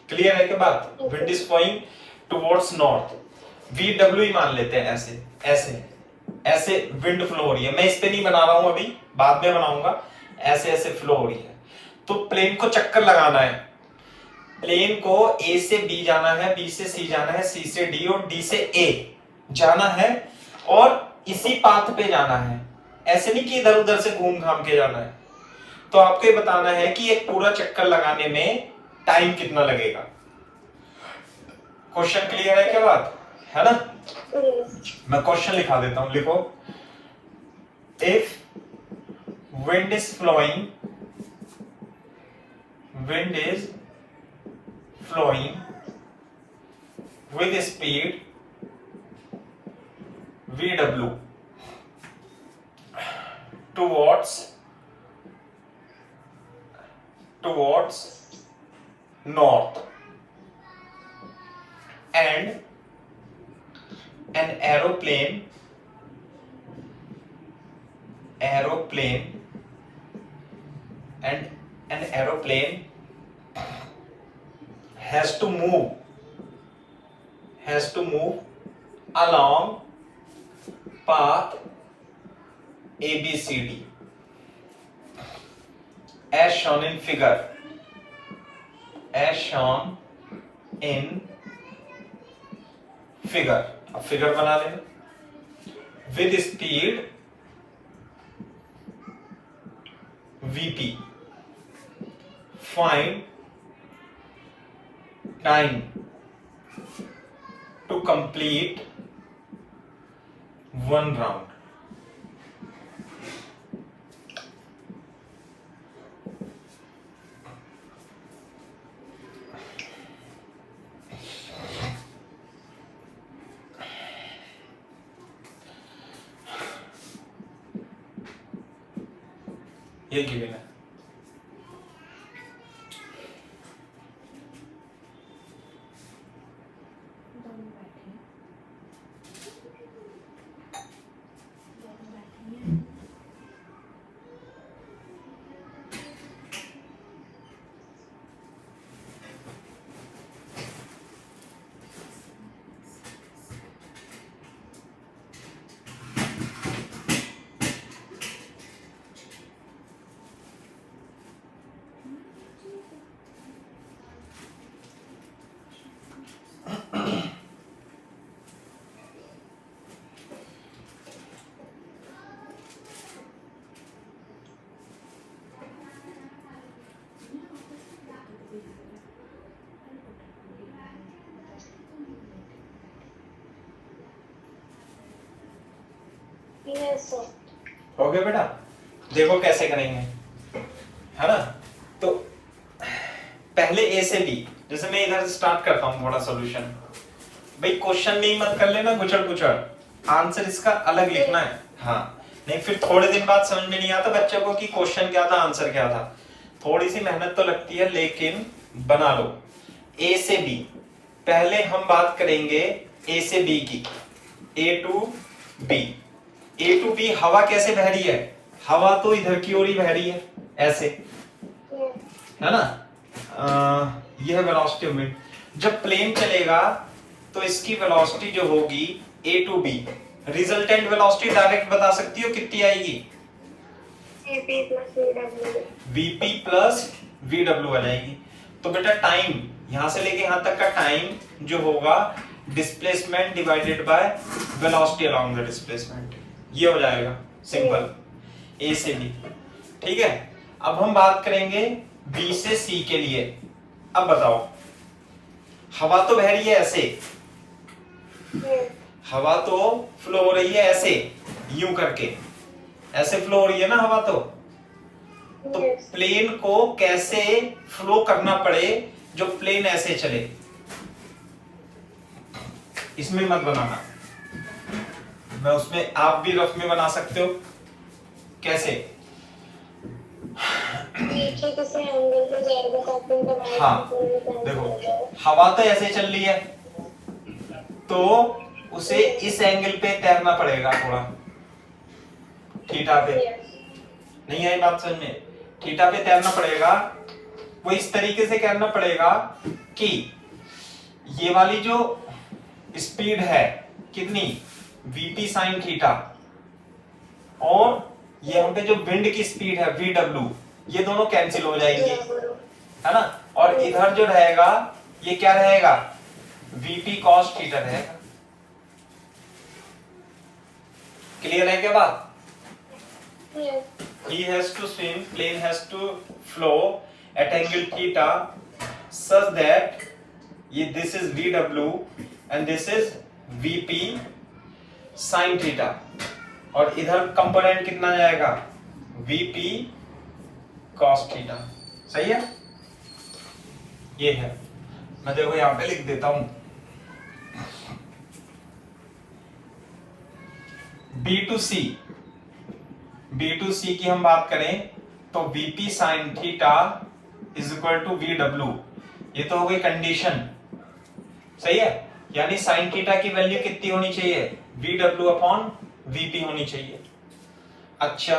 clear है क्या बात, wind is flowing towards north. V W ही मान लेते हैं, ऐसे ऐसे ऐसे विंड फ्लो हो रही है। मैं इस पे नहीं बना रहा हूं अभी, बाद में बनाऊंगा। ऐसे ऐसे फ्लो हो रही है, तो प्लेन को चक्कर लगाना है। प्लेन को ए से बी जाना है, बी से सी जाना है, सी से डी और डी से ए जाना है, और इसी पाथ पे जाना है। ऐसे नहीं कि इधर उधर से घूम घाम के जाना है। तो आपको ये बताना है कि एक पूरा चक्कर लगाने में टाइम कितना लगेगा। क्वेश्चन क्लियर है क्या बात, है ना। मैं क्वेश्चन लिखा देता हूं, लिखो। If wind is flowing, wind is flowing with speed VW towards north, and an aeroplane has to move along path ABCD as shown in figure, अब फिगर बना लेना। with speed VP, find time to complete one round। ये given है। Yes sir. हो गया बेटा, देखो कैसे करेंगे, है ना। तो पहले ए से बी, जैसे मैं इधर से स्टार्ट करता हूं थोड़ा सॉल्यूशन। भाई क्वेश्चन नहीं मत कर लेना गुचड़ गुचड़, आंसर इसका अलग लिखना है। हाँ, नहीं फिर थोड़े दिन बाद समझ में नहीं आता बच्चों को कि क्वेश्चन क्या था, आंसर क्या था। थोड़ी सी मेहनत तो लगती है, लेकिन बना लो। ए से बी, पहले हम बात करेंगे ए से बी की, A to B. A to B हवा कैसे बह रही है, हवा तो इधर की ओर ही बह रही है, ऐसे, है ना। यह है वेलोसिटी ऑफ विंड। जब प्लेन चलेगा तो इसकी वेलोसिटी जो होगी A to B, resultant velocity direct बता सकती हो कितनी आएगी, VP plus VW। VP plus VW आ जाएगी। तो बेटा टाइम यहां से लेके यहां तक का टाइम जो होगा displacement divided by velocity along the displacement, ये हो जाएगा सिंपल ए से बी। ठीक है, अब हम बात करेंगे बी से सी के लिए। अब बताओ, हवा तो बह रही है ऐसे, हवा तो फ्लो हो रही है ऐसे, यूं करके ऐसे फ्लो हो रही है ना हवा, तो प्लेन को कैसे फ्लो करना पड़े जो प्लेन ऐसे चले, इसमें मत बनाना, मैं उसमें आप भी रफ में बना सकते हो। कैसे? नीचे किसी एंगल पे जाएगा ताकि उनका माइक हाँ देखो, हवा तो ऐसे चल रही है तो उसे इस एंगल पे तैरना पड़ेगा थोड़ा, थीटा पे। नहीं आई बात समझ में? थीटा पे तैरना पड़ेगा, वो इस तरीके से करना पड़ेगा कि ये वाली जो स्पीड है कितनी, वीपी साइन थीटा, और ये हम पे जो विंड की स्पीड है वीडब्ल्यू, ये दोनों कैंसिल हो जाएंगे, है ना। और इधर जो रहेगा ये क्या रहेगा, वीपी कॉस थीटा रहेगा। क्लियर है क्या बात? He has to swim, plane has to flow at angle theta such that ये this is VW and this is VP sin theta, और इधर कंपोनेंट कितना जाएगा, VP cos theta। सही है, ये है। मैं देखो यहां पे लिख देता हूं, बी टू सी की हम बात करें तो VP sin theta is equal to VW, ये तो हो गई कंडीशन, सही है। यानी sin थीटा की वैल्यू कितनी होनी चाहिए, VW अपॉन VP होनी चाहिए। अच्छा,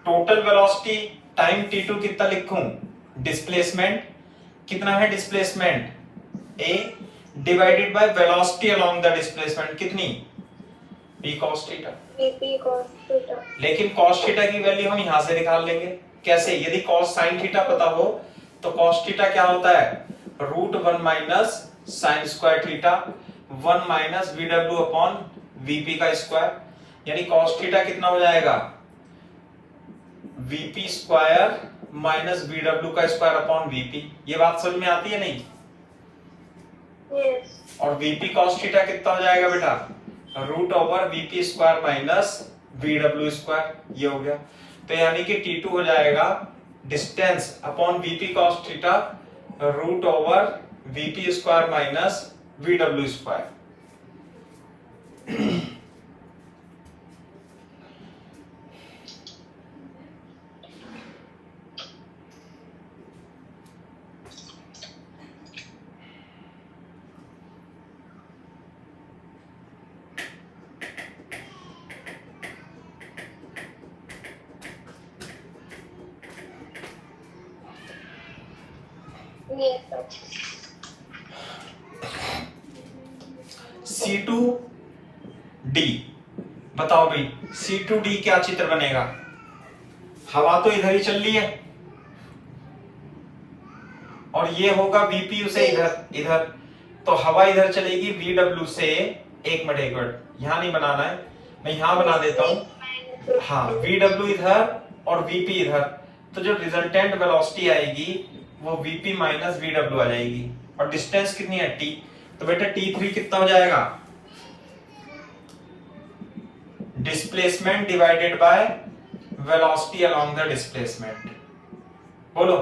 टोटल वेलोसिटी टाइम t2 कितना लिखूं, डिस्प्लेसमेंट कितना है, displacement a divided by velocity along the displacement कितनी, p cos थीटा। लेकिन cos थीटा की वैल्यू हम यहां से निकाल लेंगे। कैसे? यदि cos sin थीटा पता हो तो cos थीटा क्या होता है, √1 minus sine square theta 1 minus VW upon VP का स्क्वायर, यानी cos थीटा कितना हो जाएगा, VP स्क्वायर माइनस VW का स्क्वायर अपॉन VP। ये बात समझ में आती है नहीं? और VP cos थीटा कितना हो जाएगा बेटा, √VP square minus VW square, ये हो गया। तो यानी कि T2 हो जाएगा distance upon VP cos theta √VP square minus VW square. C2D, बताओ भाई C2D क्या चित्र बनेगा, हवा तो इधर ही चल रही है और ये होगा VP उसे इधर, तो हवा इधर चलेगी VW से, एक मिनट यहां नहीं बनाना है, मैं यहां बना देता हूं। हाँ, VW इधर और VP इधर, तो जो रिजल्टेंट वेलोसिटी आएगी वो VP माइनस VW आ जाएगी, और डिस्टेंस कितनी है T, तो बेटा T3 कितना हो जाएगा, displacement divided by velocity along the displacement. बोलो,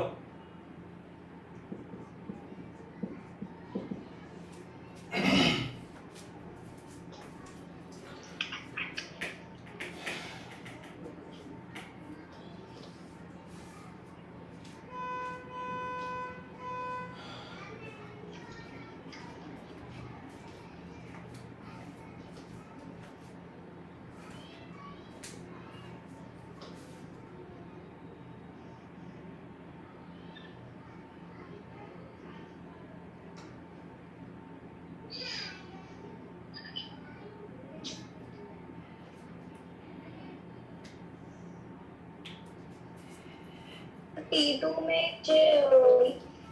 T2 में जो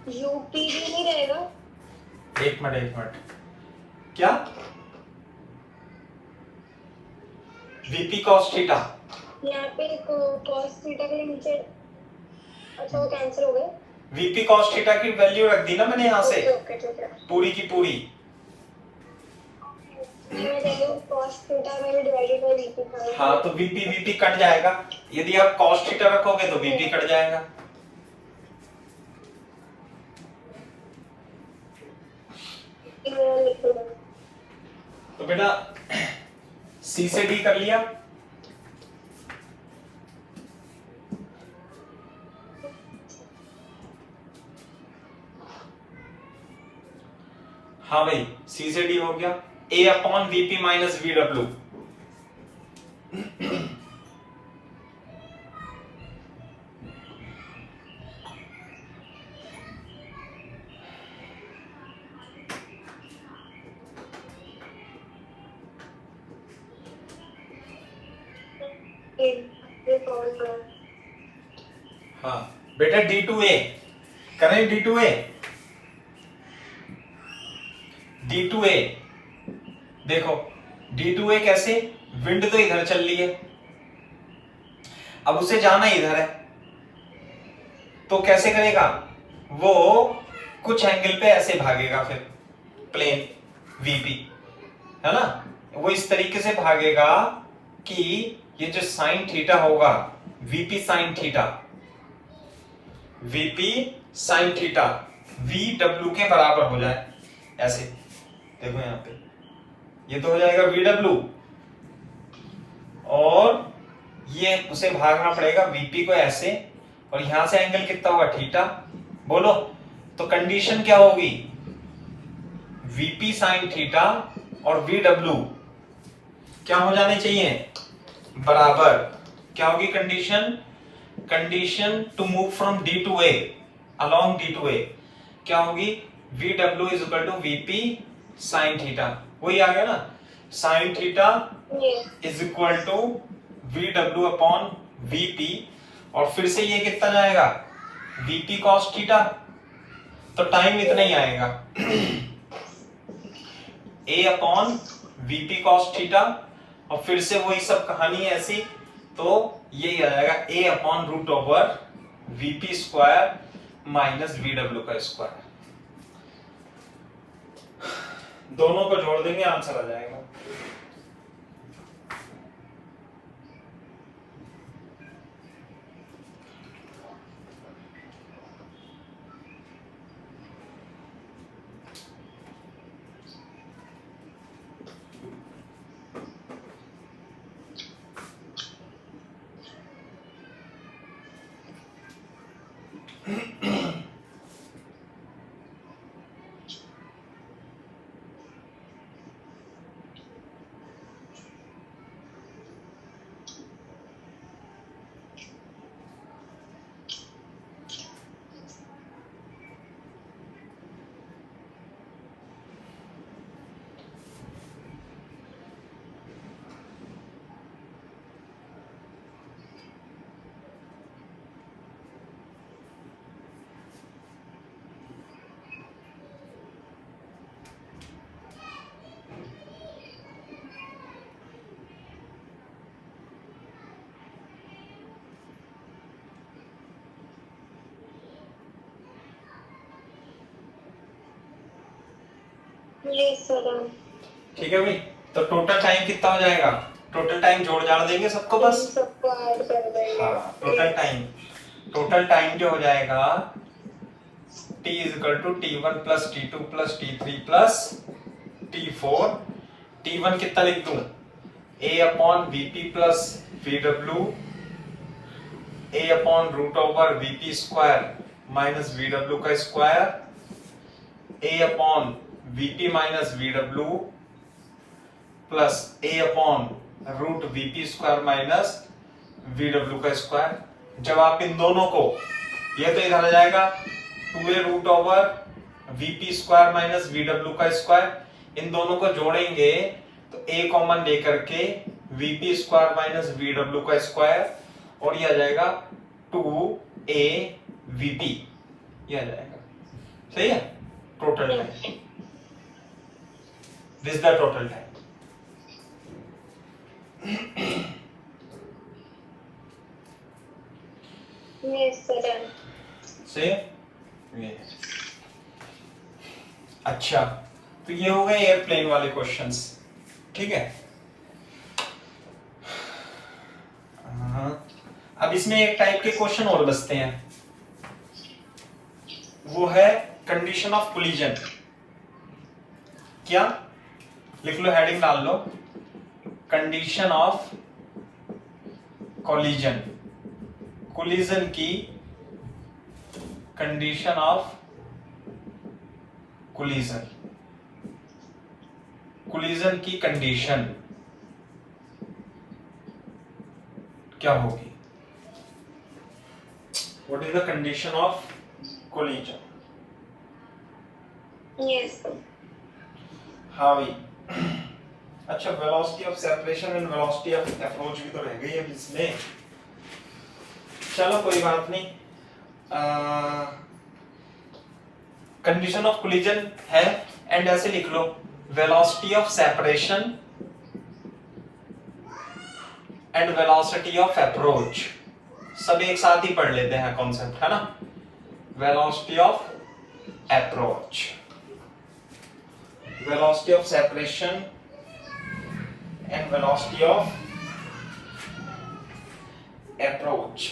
यूपी भी नहीं रहेगा। एक मिनट, क्या वीपी कॉस थीटा? यहाँ पे cos थीटा के नीचे, अच्छा वो कैंसिल हो गए। वीपी कॉस थीटा की वैल्यू रख दी ना मैंने यहाँ से, ओके ओके ठीक है। पूरी की पूरी। मैं कह रही हूँ cos थीटा में भी डिवाइडेड बाय वीपी था। हाँ तो वीपी कट जाएगा, यदि आप कॉस थीटा रखोगे तो वीपी कट जाएगा। तो बेटा सी से डी कर लिया। हाँ भाई सी से डी हो गया। A upon VP minus V W, हाँ बेटा डी टू ए करें, डी टू ए देखो, डी टू ए कैसे, विंड तो इधर चल रही है, अब उसे जाना इधर है, तो कैसे करेगा वो, कुछ एंगल पे ऐसे भागेगा, फिर प्लेन वीपी है ना, वो इस तरीके से भागेगा कि ये जो साइन थीटा होगा, VP sine theta, VP sine theta V W के बराबर हो जाए, ऐसे देखो यहां पे, ये तो हो जाएगा वी डब्ल्यू, और ये उसे भागना पड़ेगा वीपी को ऐसे, और यहां से एंगल कितना होगा थीटा, बोलो। तो कंडीशन क्या होगी, वीपी साइन थीटा और वी डब्ल्यू क्या हो जाने चाहिए, बराबर। क्या होगी condition, condition to move from D to A, along D to A, क्या होगी, V W is equal to VP sine theta, वही आ गया ना, sine theta is equal to V W upon VP, और फिर से ये कितना जाएगा, वीपी कॉस थीटा, तो टाइम इतना ही आएगा A upon VP cos theta, और फिर से वही सब कहानी है ऐसी, तो ये आ जाएगा A upon root over VP square minus V W का स्क्वायर, दोनों को जोड़ देंगे आंसर आ जाएगा। ठीक है भाई, तो टोटल टाइम कितना हो जाएगा, टोटल टाइम जोड़ जाड़ देंगे सबको बस, सबको ऐड कर देंगे। हाँ टोटल टाइम जो हो जाएगा t is equal to t1 plus t2 plus t3 plus t4, t1 कितना लिख दूं, a upon vp plus vw, a upon root over vp square minus vw का square, a upon vp minus vw plus a upon root vp square minus vw का square. जब आप इन दोनों को, ये तो इधर आ जाएगा 2a root over vp square minus vw का स्क्वायर, इन दोनों को जोड़ेंगे तो a कॉमन लेकर के vp स्क्वायर माइनस vw का स्क्वायर, और ये आ जाएगा 2a vp, ये आ जाएगा सही है, total time, this the total time. Yes, sir. Done. सही है ये। अच्छा, तो ये हो गए एयरप्लेन वाले क्वेश्चंस, ठीक है। अब इसमें एक टाइप के क्वेश्चन और बचते हैं, वो है कंडीशन ऑफ कोलिजन। क्या, लिख लो, हेडिंग डाल लो, कंडीशन ऑफ कोलिजन, कोलिजन की कंडीशन ऑफ कोलिजन, कोलिजन की कंडीशन क्या होगी? What is the condition of collision? Yes, sir. हाँ भाई। अच्छा, velocity of separation and velocity of approach भी तो रह गई है इसमें, चलो कोई बात नहीं। कंडीशन ऑफ कोलिजन है, एंड ऐसे लिख लो, velocity of separation and velocity of approach, सब एक साथ ही पढ़ लेते हैं कॉन्सेप्ट, है ना। Velocity of approach, velocity of separation and velocity of approach.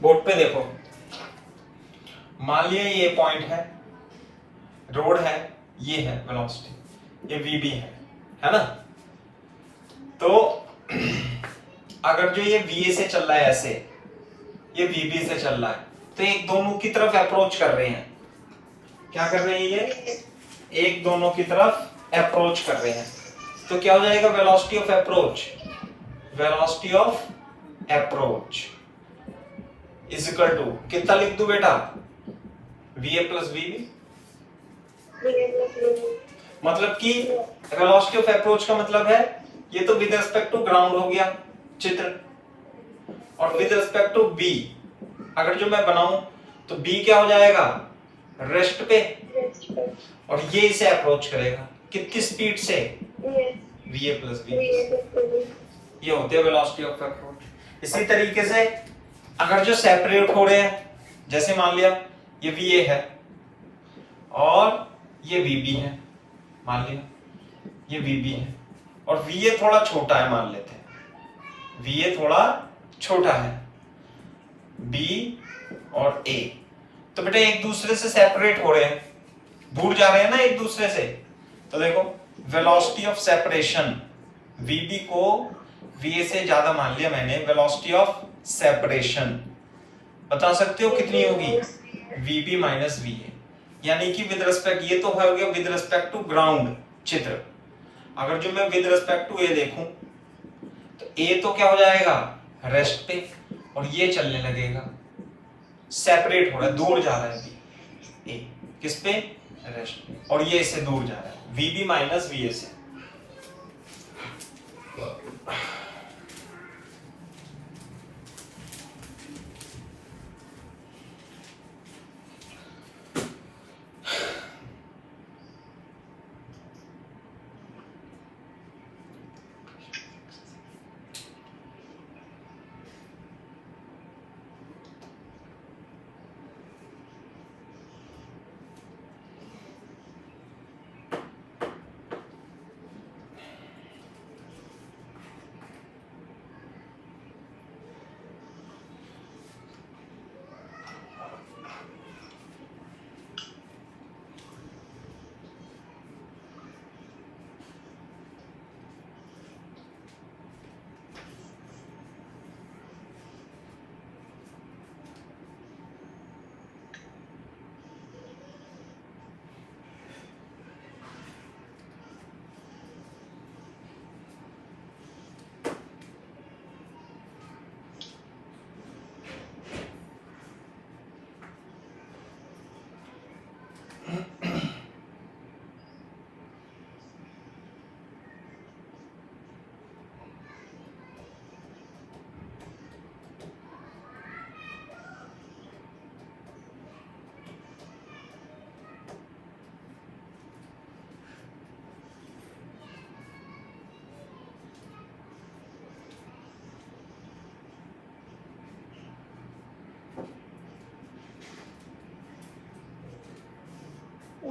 Board पे देखो, मान लिया ये पॉइंट है, रोड है, ये है वेलोसिटी, ये वीबी है ना। तो अगर जो ये वीए से चल रहा है ऐसे, ये वीबी से चल रहा है, तो एक दोनों की तरफ अप्रोच कर रहे हैं। क्या कर रहे हैं ये? एक दोनों की तरफ अप्रोच कर रहे हैं। तो क्या हो जाएगा? Velocity of approach, velocity of approach is equal to, कितना लिख दूं बेटा? VA plus VB. मतलब कि वेलोसिटी ऑफ अप्रोच का मतलब है, ये तो विद रिस्पेक्ट टू ग्राउंड हो गया चित्र, और विद रिस्पेक्ट टू बी अगर जो मैं बनाऊं तो बी क्या हो जाएगा? रेस्ट पे, और ये इसे अप्रोच करेगा कितनी स्पीड से? VA plus B. ये होते हैं वेलोसिटी ऑफ अप्रोच। इसी तरीके से अगर जो सेपरेट हो रहे हैं, जैसे मान लिया ये वीए है और ये वीबी है, मान लिया ये वीबी है और वीए थोड़ा छोटा है, मान लेते हैं वीए थोड़ा छोटा है, बी और ए, तो बेटा एक दूसरे से सेपरेट हो रहे हैं, दूर जा रहे हैं ना एक दूसरे से। तो देखो वेलोसिटी ऑफ सेपरेशन, वीबी को वीए से ज्यादा मान लिया मैंने, वेलोसिटी ऑफ सेपरेशन बता सकते हो कितनी होगी? वीबी माइनस वीए, यानी कि विद रिस्पेक्ट, ये तो हो गया विद रिस्पेक्ट टू ग्राउंड चित्र। अगर जो मैं विद रिस्पेक्ट टू ए देखूं तो ए तो क्या हो जाएगा? रेस्ट पे, और ये चलने लगेगा, सेपरेट हो रहा है, दूर जा रहा है ए, किस पे? रेस्ट पे, और ये इससे दूर जा रहा है, वीबी माइनस वीए से।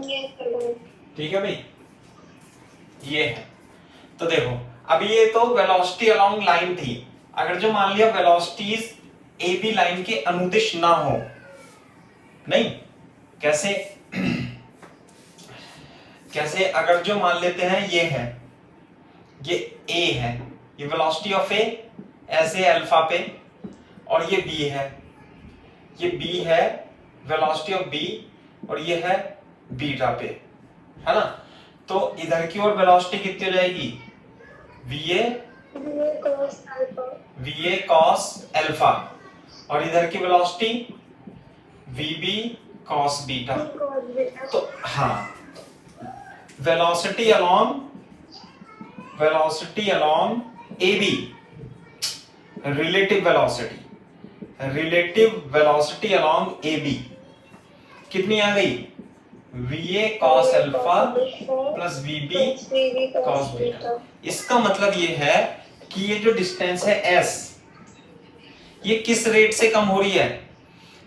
ये कर दो। ठीक है भाई, ये है। तो देखो अब ये तो वेलोसिटी अलोंग लाइन थी। अगर जो मान लिया वेलोसिटीज ए बी लाइन के अनुदिश ना हो, नहीं कैसे कैसे, अगर जो मान लेते हैं ये है, ये ए है, ये वेलोसिटी ऑफ ए ऐसे अल्फा पे, और ये बी है, ये बी है वेलोसिटी ऑफ बी, और ये है बीटा पे, है ना। तो इधर की ओर वेलोसिटी कितनी हो जाएगी, वीए कॉस अल्फा, और इधर की वेलोसिटी वीबी कॉस बीटा। तो हाँ, velocity along A B, relative velocity along A B कितनी आ गई, VA cos alpha plus VB cos beta. इसका मतलब ये है कि ये जो डिस्टेंस है एस, ये किस रेट से कम हो रही है,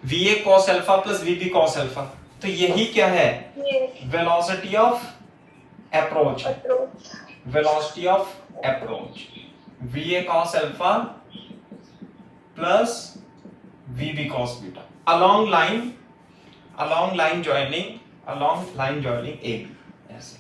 VA cos alpha plus VB cos alpha. तो यही क्या है, velocity of approach, velocity of approach, VA cos alpha plus VB cos beta along line joining A B, ऐसे।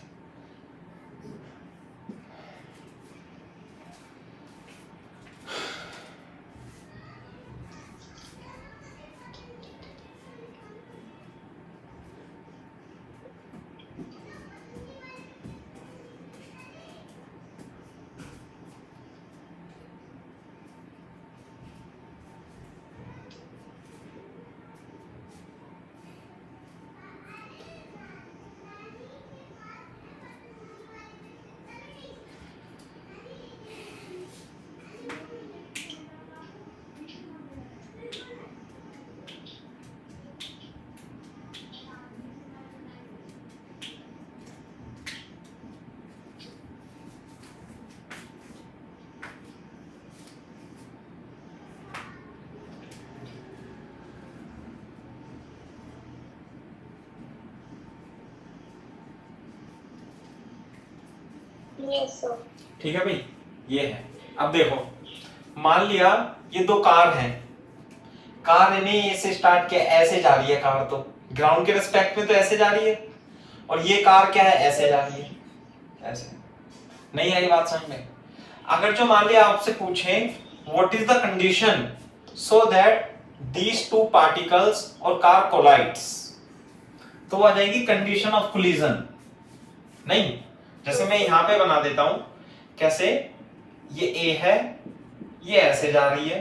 ठीक है भाई, ये है। अब देखो मान लिया ये दो कार हैं, कार ने ऐसे स्टार्ट किया, ऐसे जा रही है कार, तो ग्राउंड के रिस्पेक्ट में तो ऐसे जा रही है, और ये कार क्या है, ऐसे जा रही है, ऐसे। नहीं आई बात समझ में। अगर जो मान लिया आपसे पूछें what is the condition so that these two particles और कार कोलाइड्स, तो आ जाएगी कंडीशन ऑफ कोलिजन। नहीं, जैसे मैं यहां पे बना देता हूं, कैसे, ये ए है, ये ऐसे जा रही है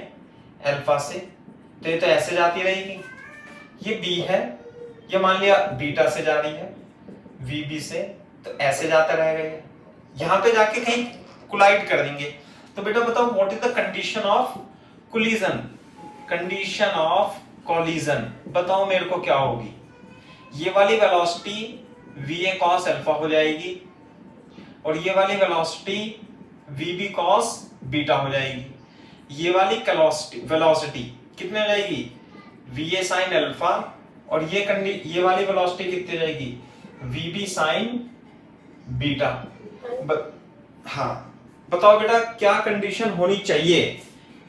अल्फा से, तो ये तो ऐसे जाती रहेगी। ये बी है, ये मान लिया बीटा से जा रही है वीबी से, तो ऐसे जाता रहेगा ये, यहां पे जाके कहीं कोलाइड कर देंगे। तो बेटा बताओ what is the condition of collision, condition of collision बताओ मेरे को क्या होगी। ये वाली वेलोसिटी वीए कॉस अल्फा हो जाएगी, और ये वाली वेलोसिटी वीबी कॉस बीटा हो जाएगी। ये वाली वेलोसिटी कितनी हो जाएगी, वीए साइन अल्फा, और ये वाली वेलोसिटी कितनी हो जाएगी, वीबी साइन बीटा। हाँ बताओ बेटा क्या कंडीशन होनी चाहिए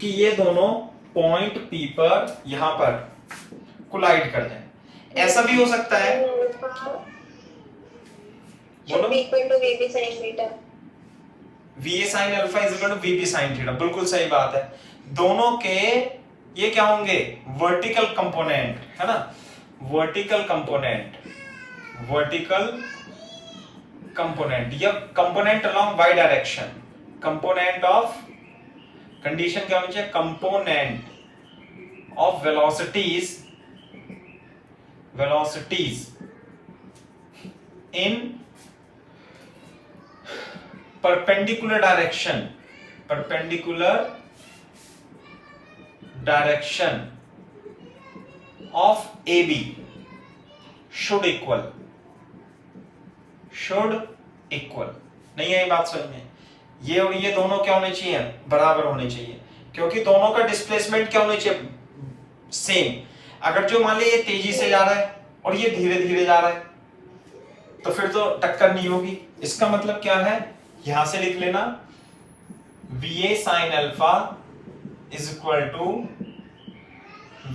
कि ये दोनों पॉइंट पी पर यहां पर कोलाइड कर जाए। ऐसा भी हो सकता है, बोलो, VA sine alpha is equal to VB sine theta, बिल्कुल सही बात है। दोनों के ये क्या होंगे, वर्टिकल कंपोनेंट, है ना, वर्टिकल कंपोनेंट या component along Y direction, component of, condition क्या होनी चाहिए, component of velocities in perpendicular direction of AB should equal। नहीं है बात समझ में, ये और ये दोनों क्या होने चाहिए, बराबर होने चाहिए, क्योंकि दोनों का डिस्प्लेसमेंट क्या होने चाहिए, सेम। अगर जो मान लीजिए ये तेजी से जा रहा है और ये धीरे धीरे जा रहा है, तो फिर तो टक्कर नहीं होगी। इसका मतलब क्या है, यहां से लिख लेना VA sin alpha is equal to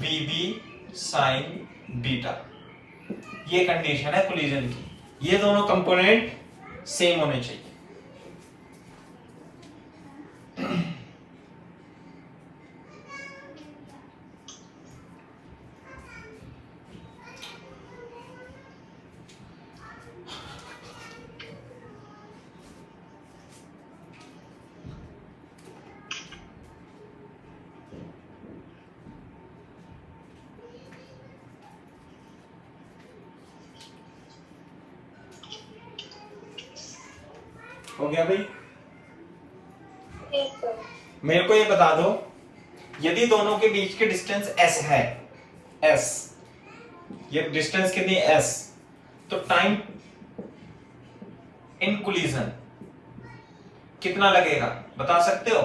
VB sin beta. ये कंडीशन है कोलिजन की, ये दोनों कंपोनेंट सेम होने चाहिए। हो गया भाई? Yes sir. मेरे को ये बता दो, यदि दोनों के बीच के डिस्टेंस s है, s, ये डिस्टेंस कितनी s, तो टाइम इन कोलिजन कितना लगेगा बता सकते हो?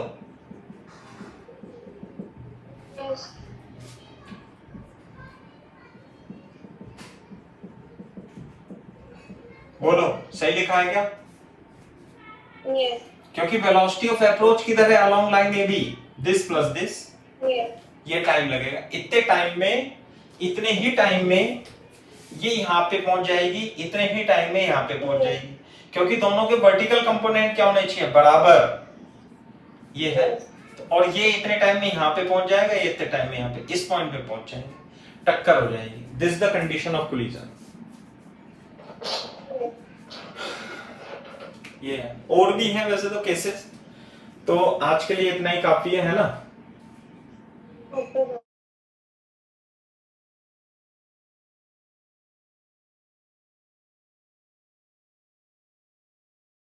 यस। बोलो, सही लिखा है क्या? यस। क्योंकि वेलोसिटी ऑफ अप्रोच किधर है, along line A B, this plus this, yes. ये टाइम लगेगा। इतने टाइम में, इतने ही टाइम में ये यहाँ पे पहुंच जाएगी, इतने ही टाइम में यहाँ पे पहुंच जाएगी, क्योंकि दोनों के वर्टिकल कंपोनेंट क्या होने चाहिए, बराबर। ये है, और ये इतने टाइम में यहाँ पे पहुंच जाएगा, ये इतने टाइम में यहाँ पे इस पॉइंट पे पहुंच जाएंगे, टक्कर हो जाएगी। This is the condition of collision. ये है, और भी है वैसे तो केसेस। तो आज के लिए इतना ही काफी है ना? ओके।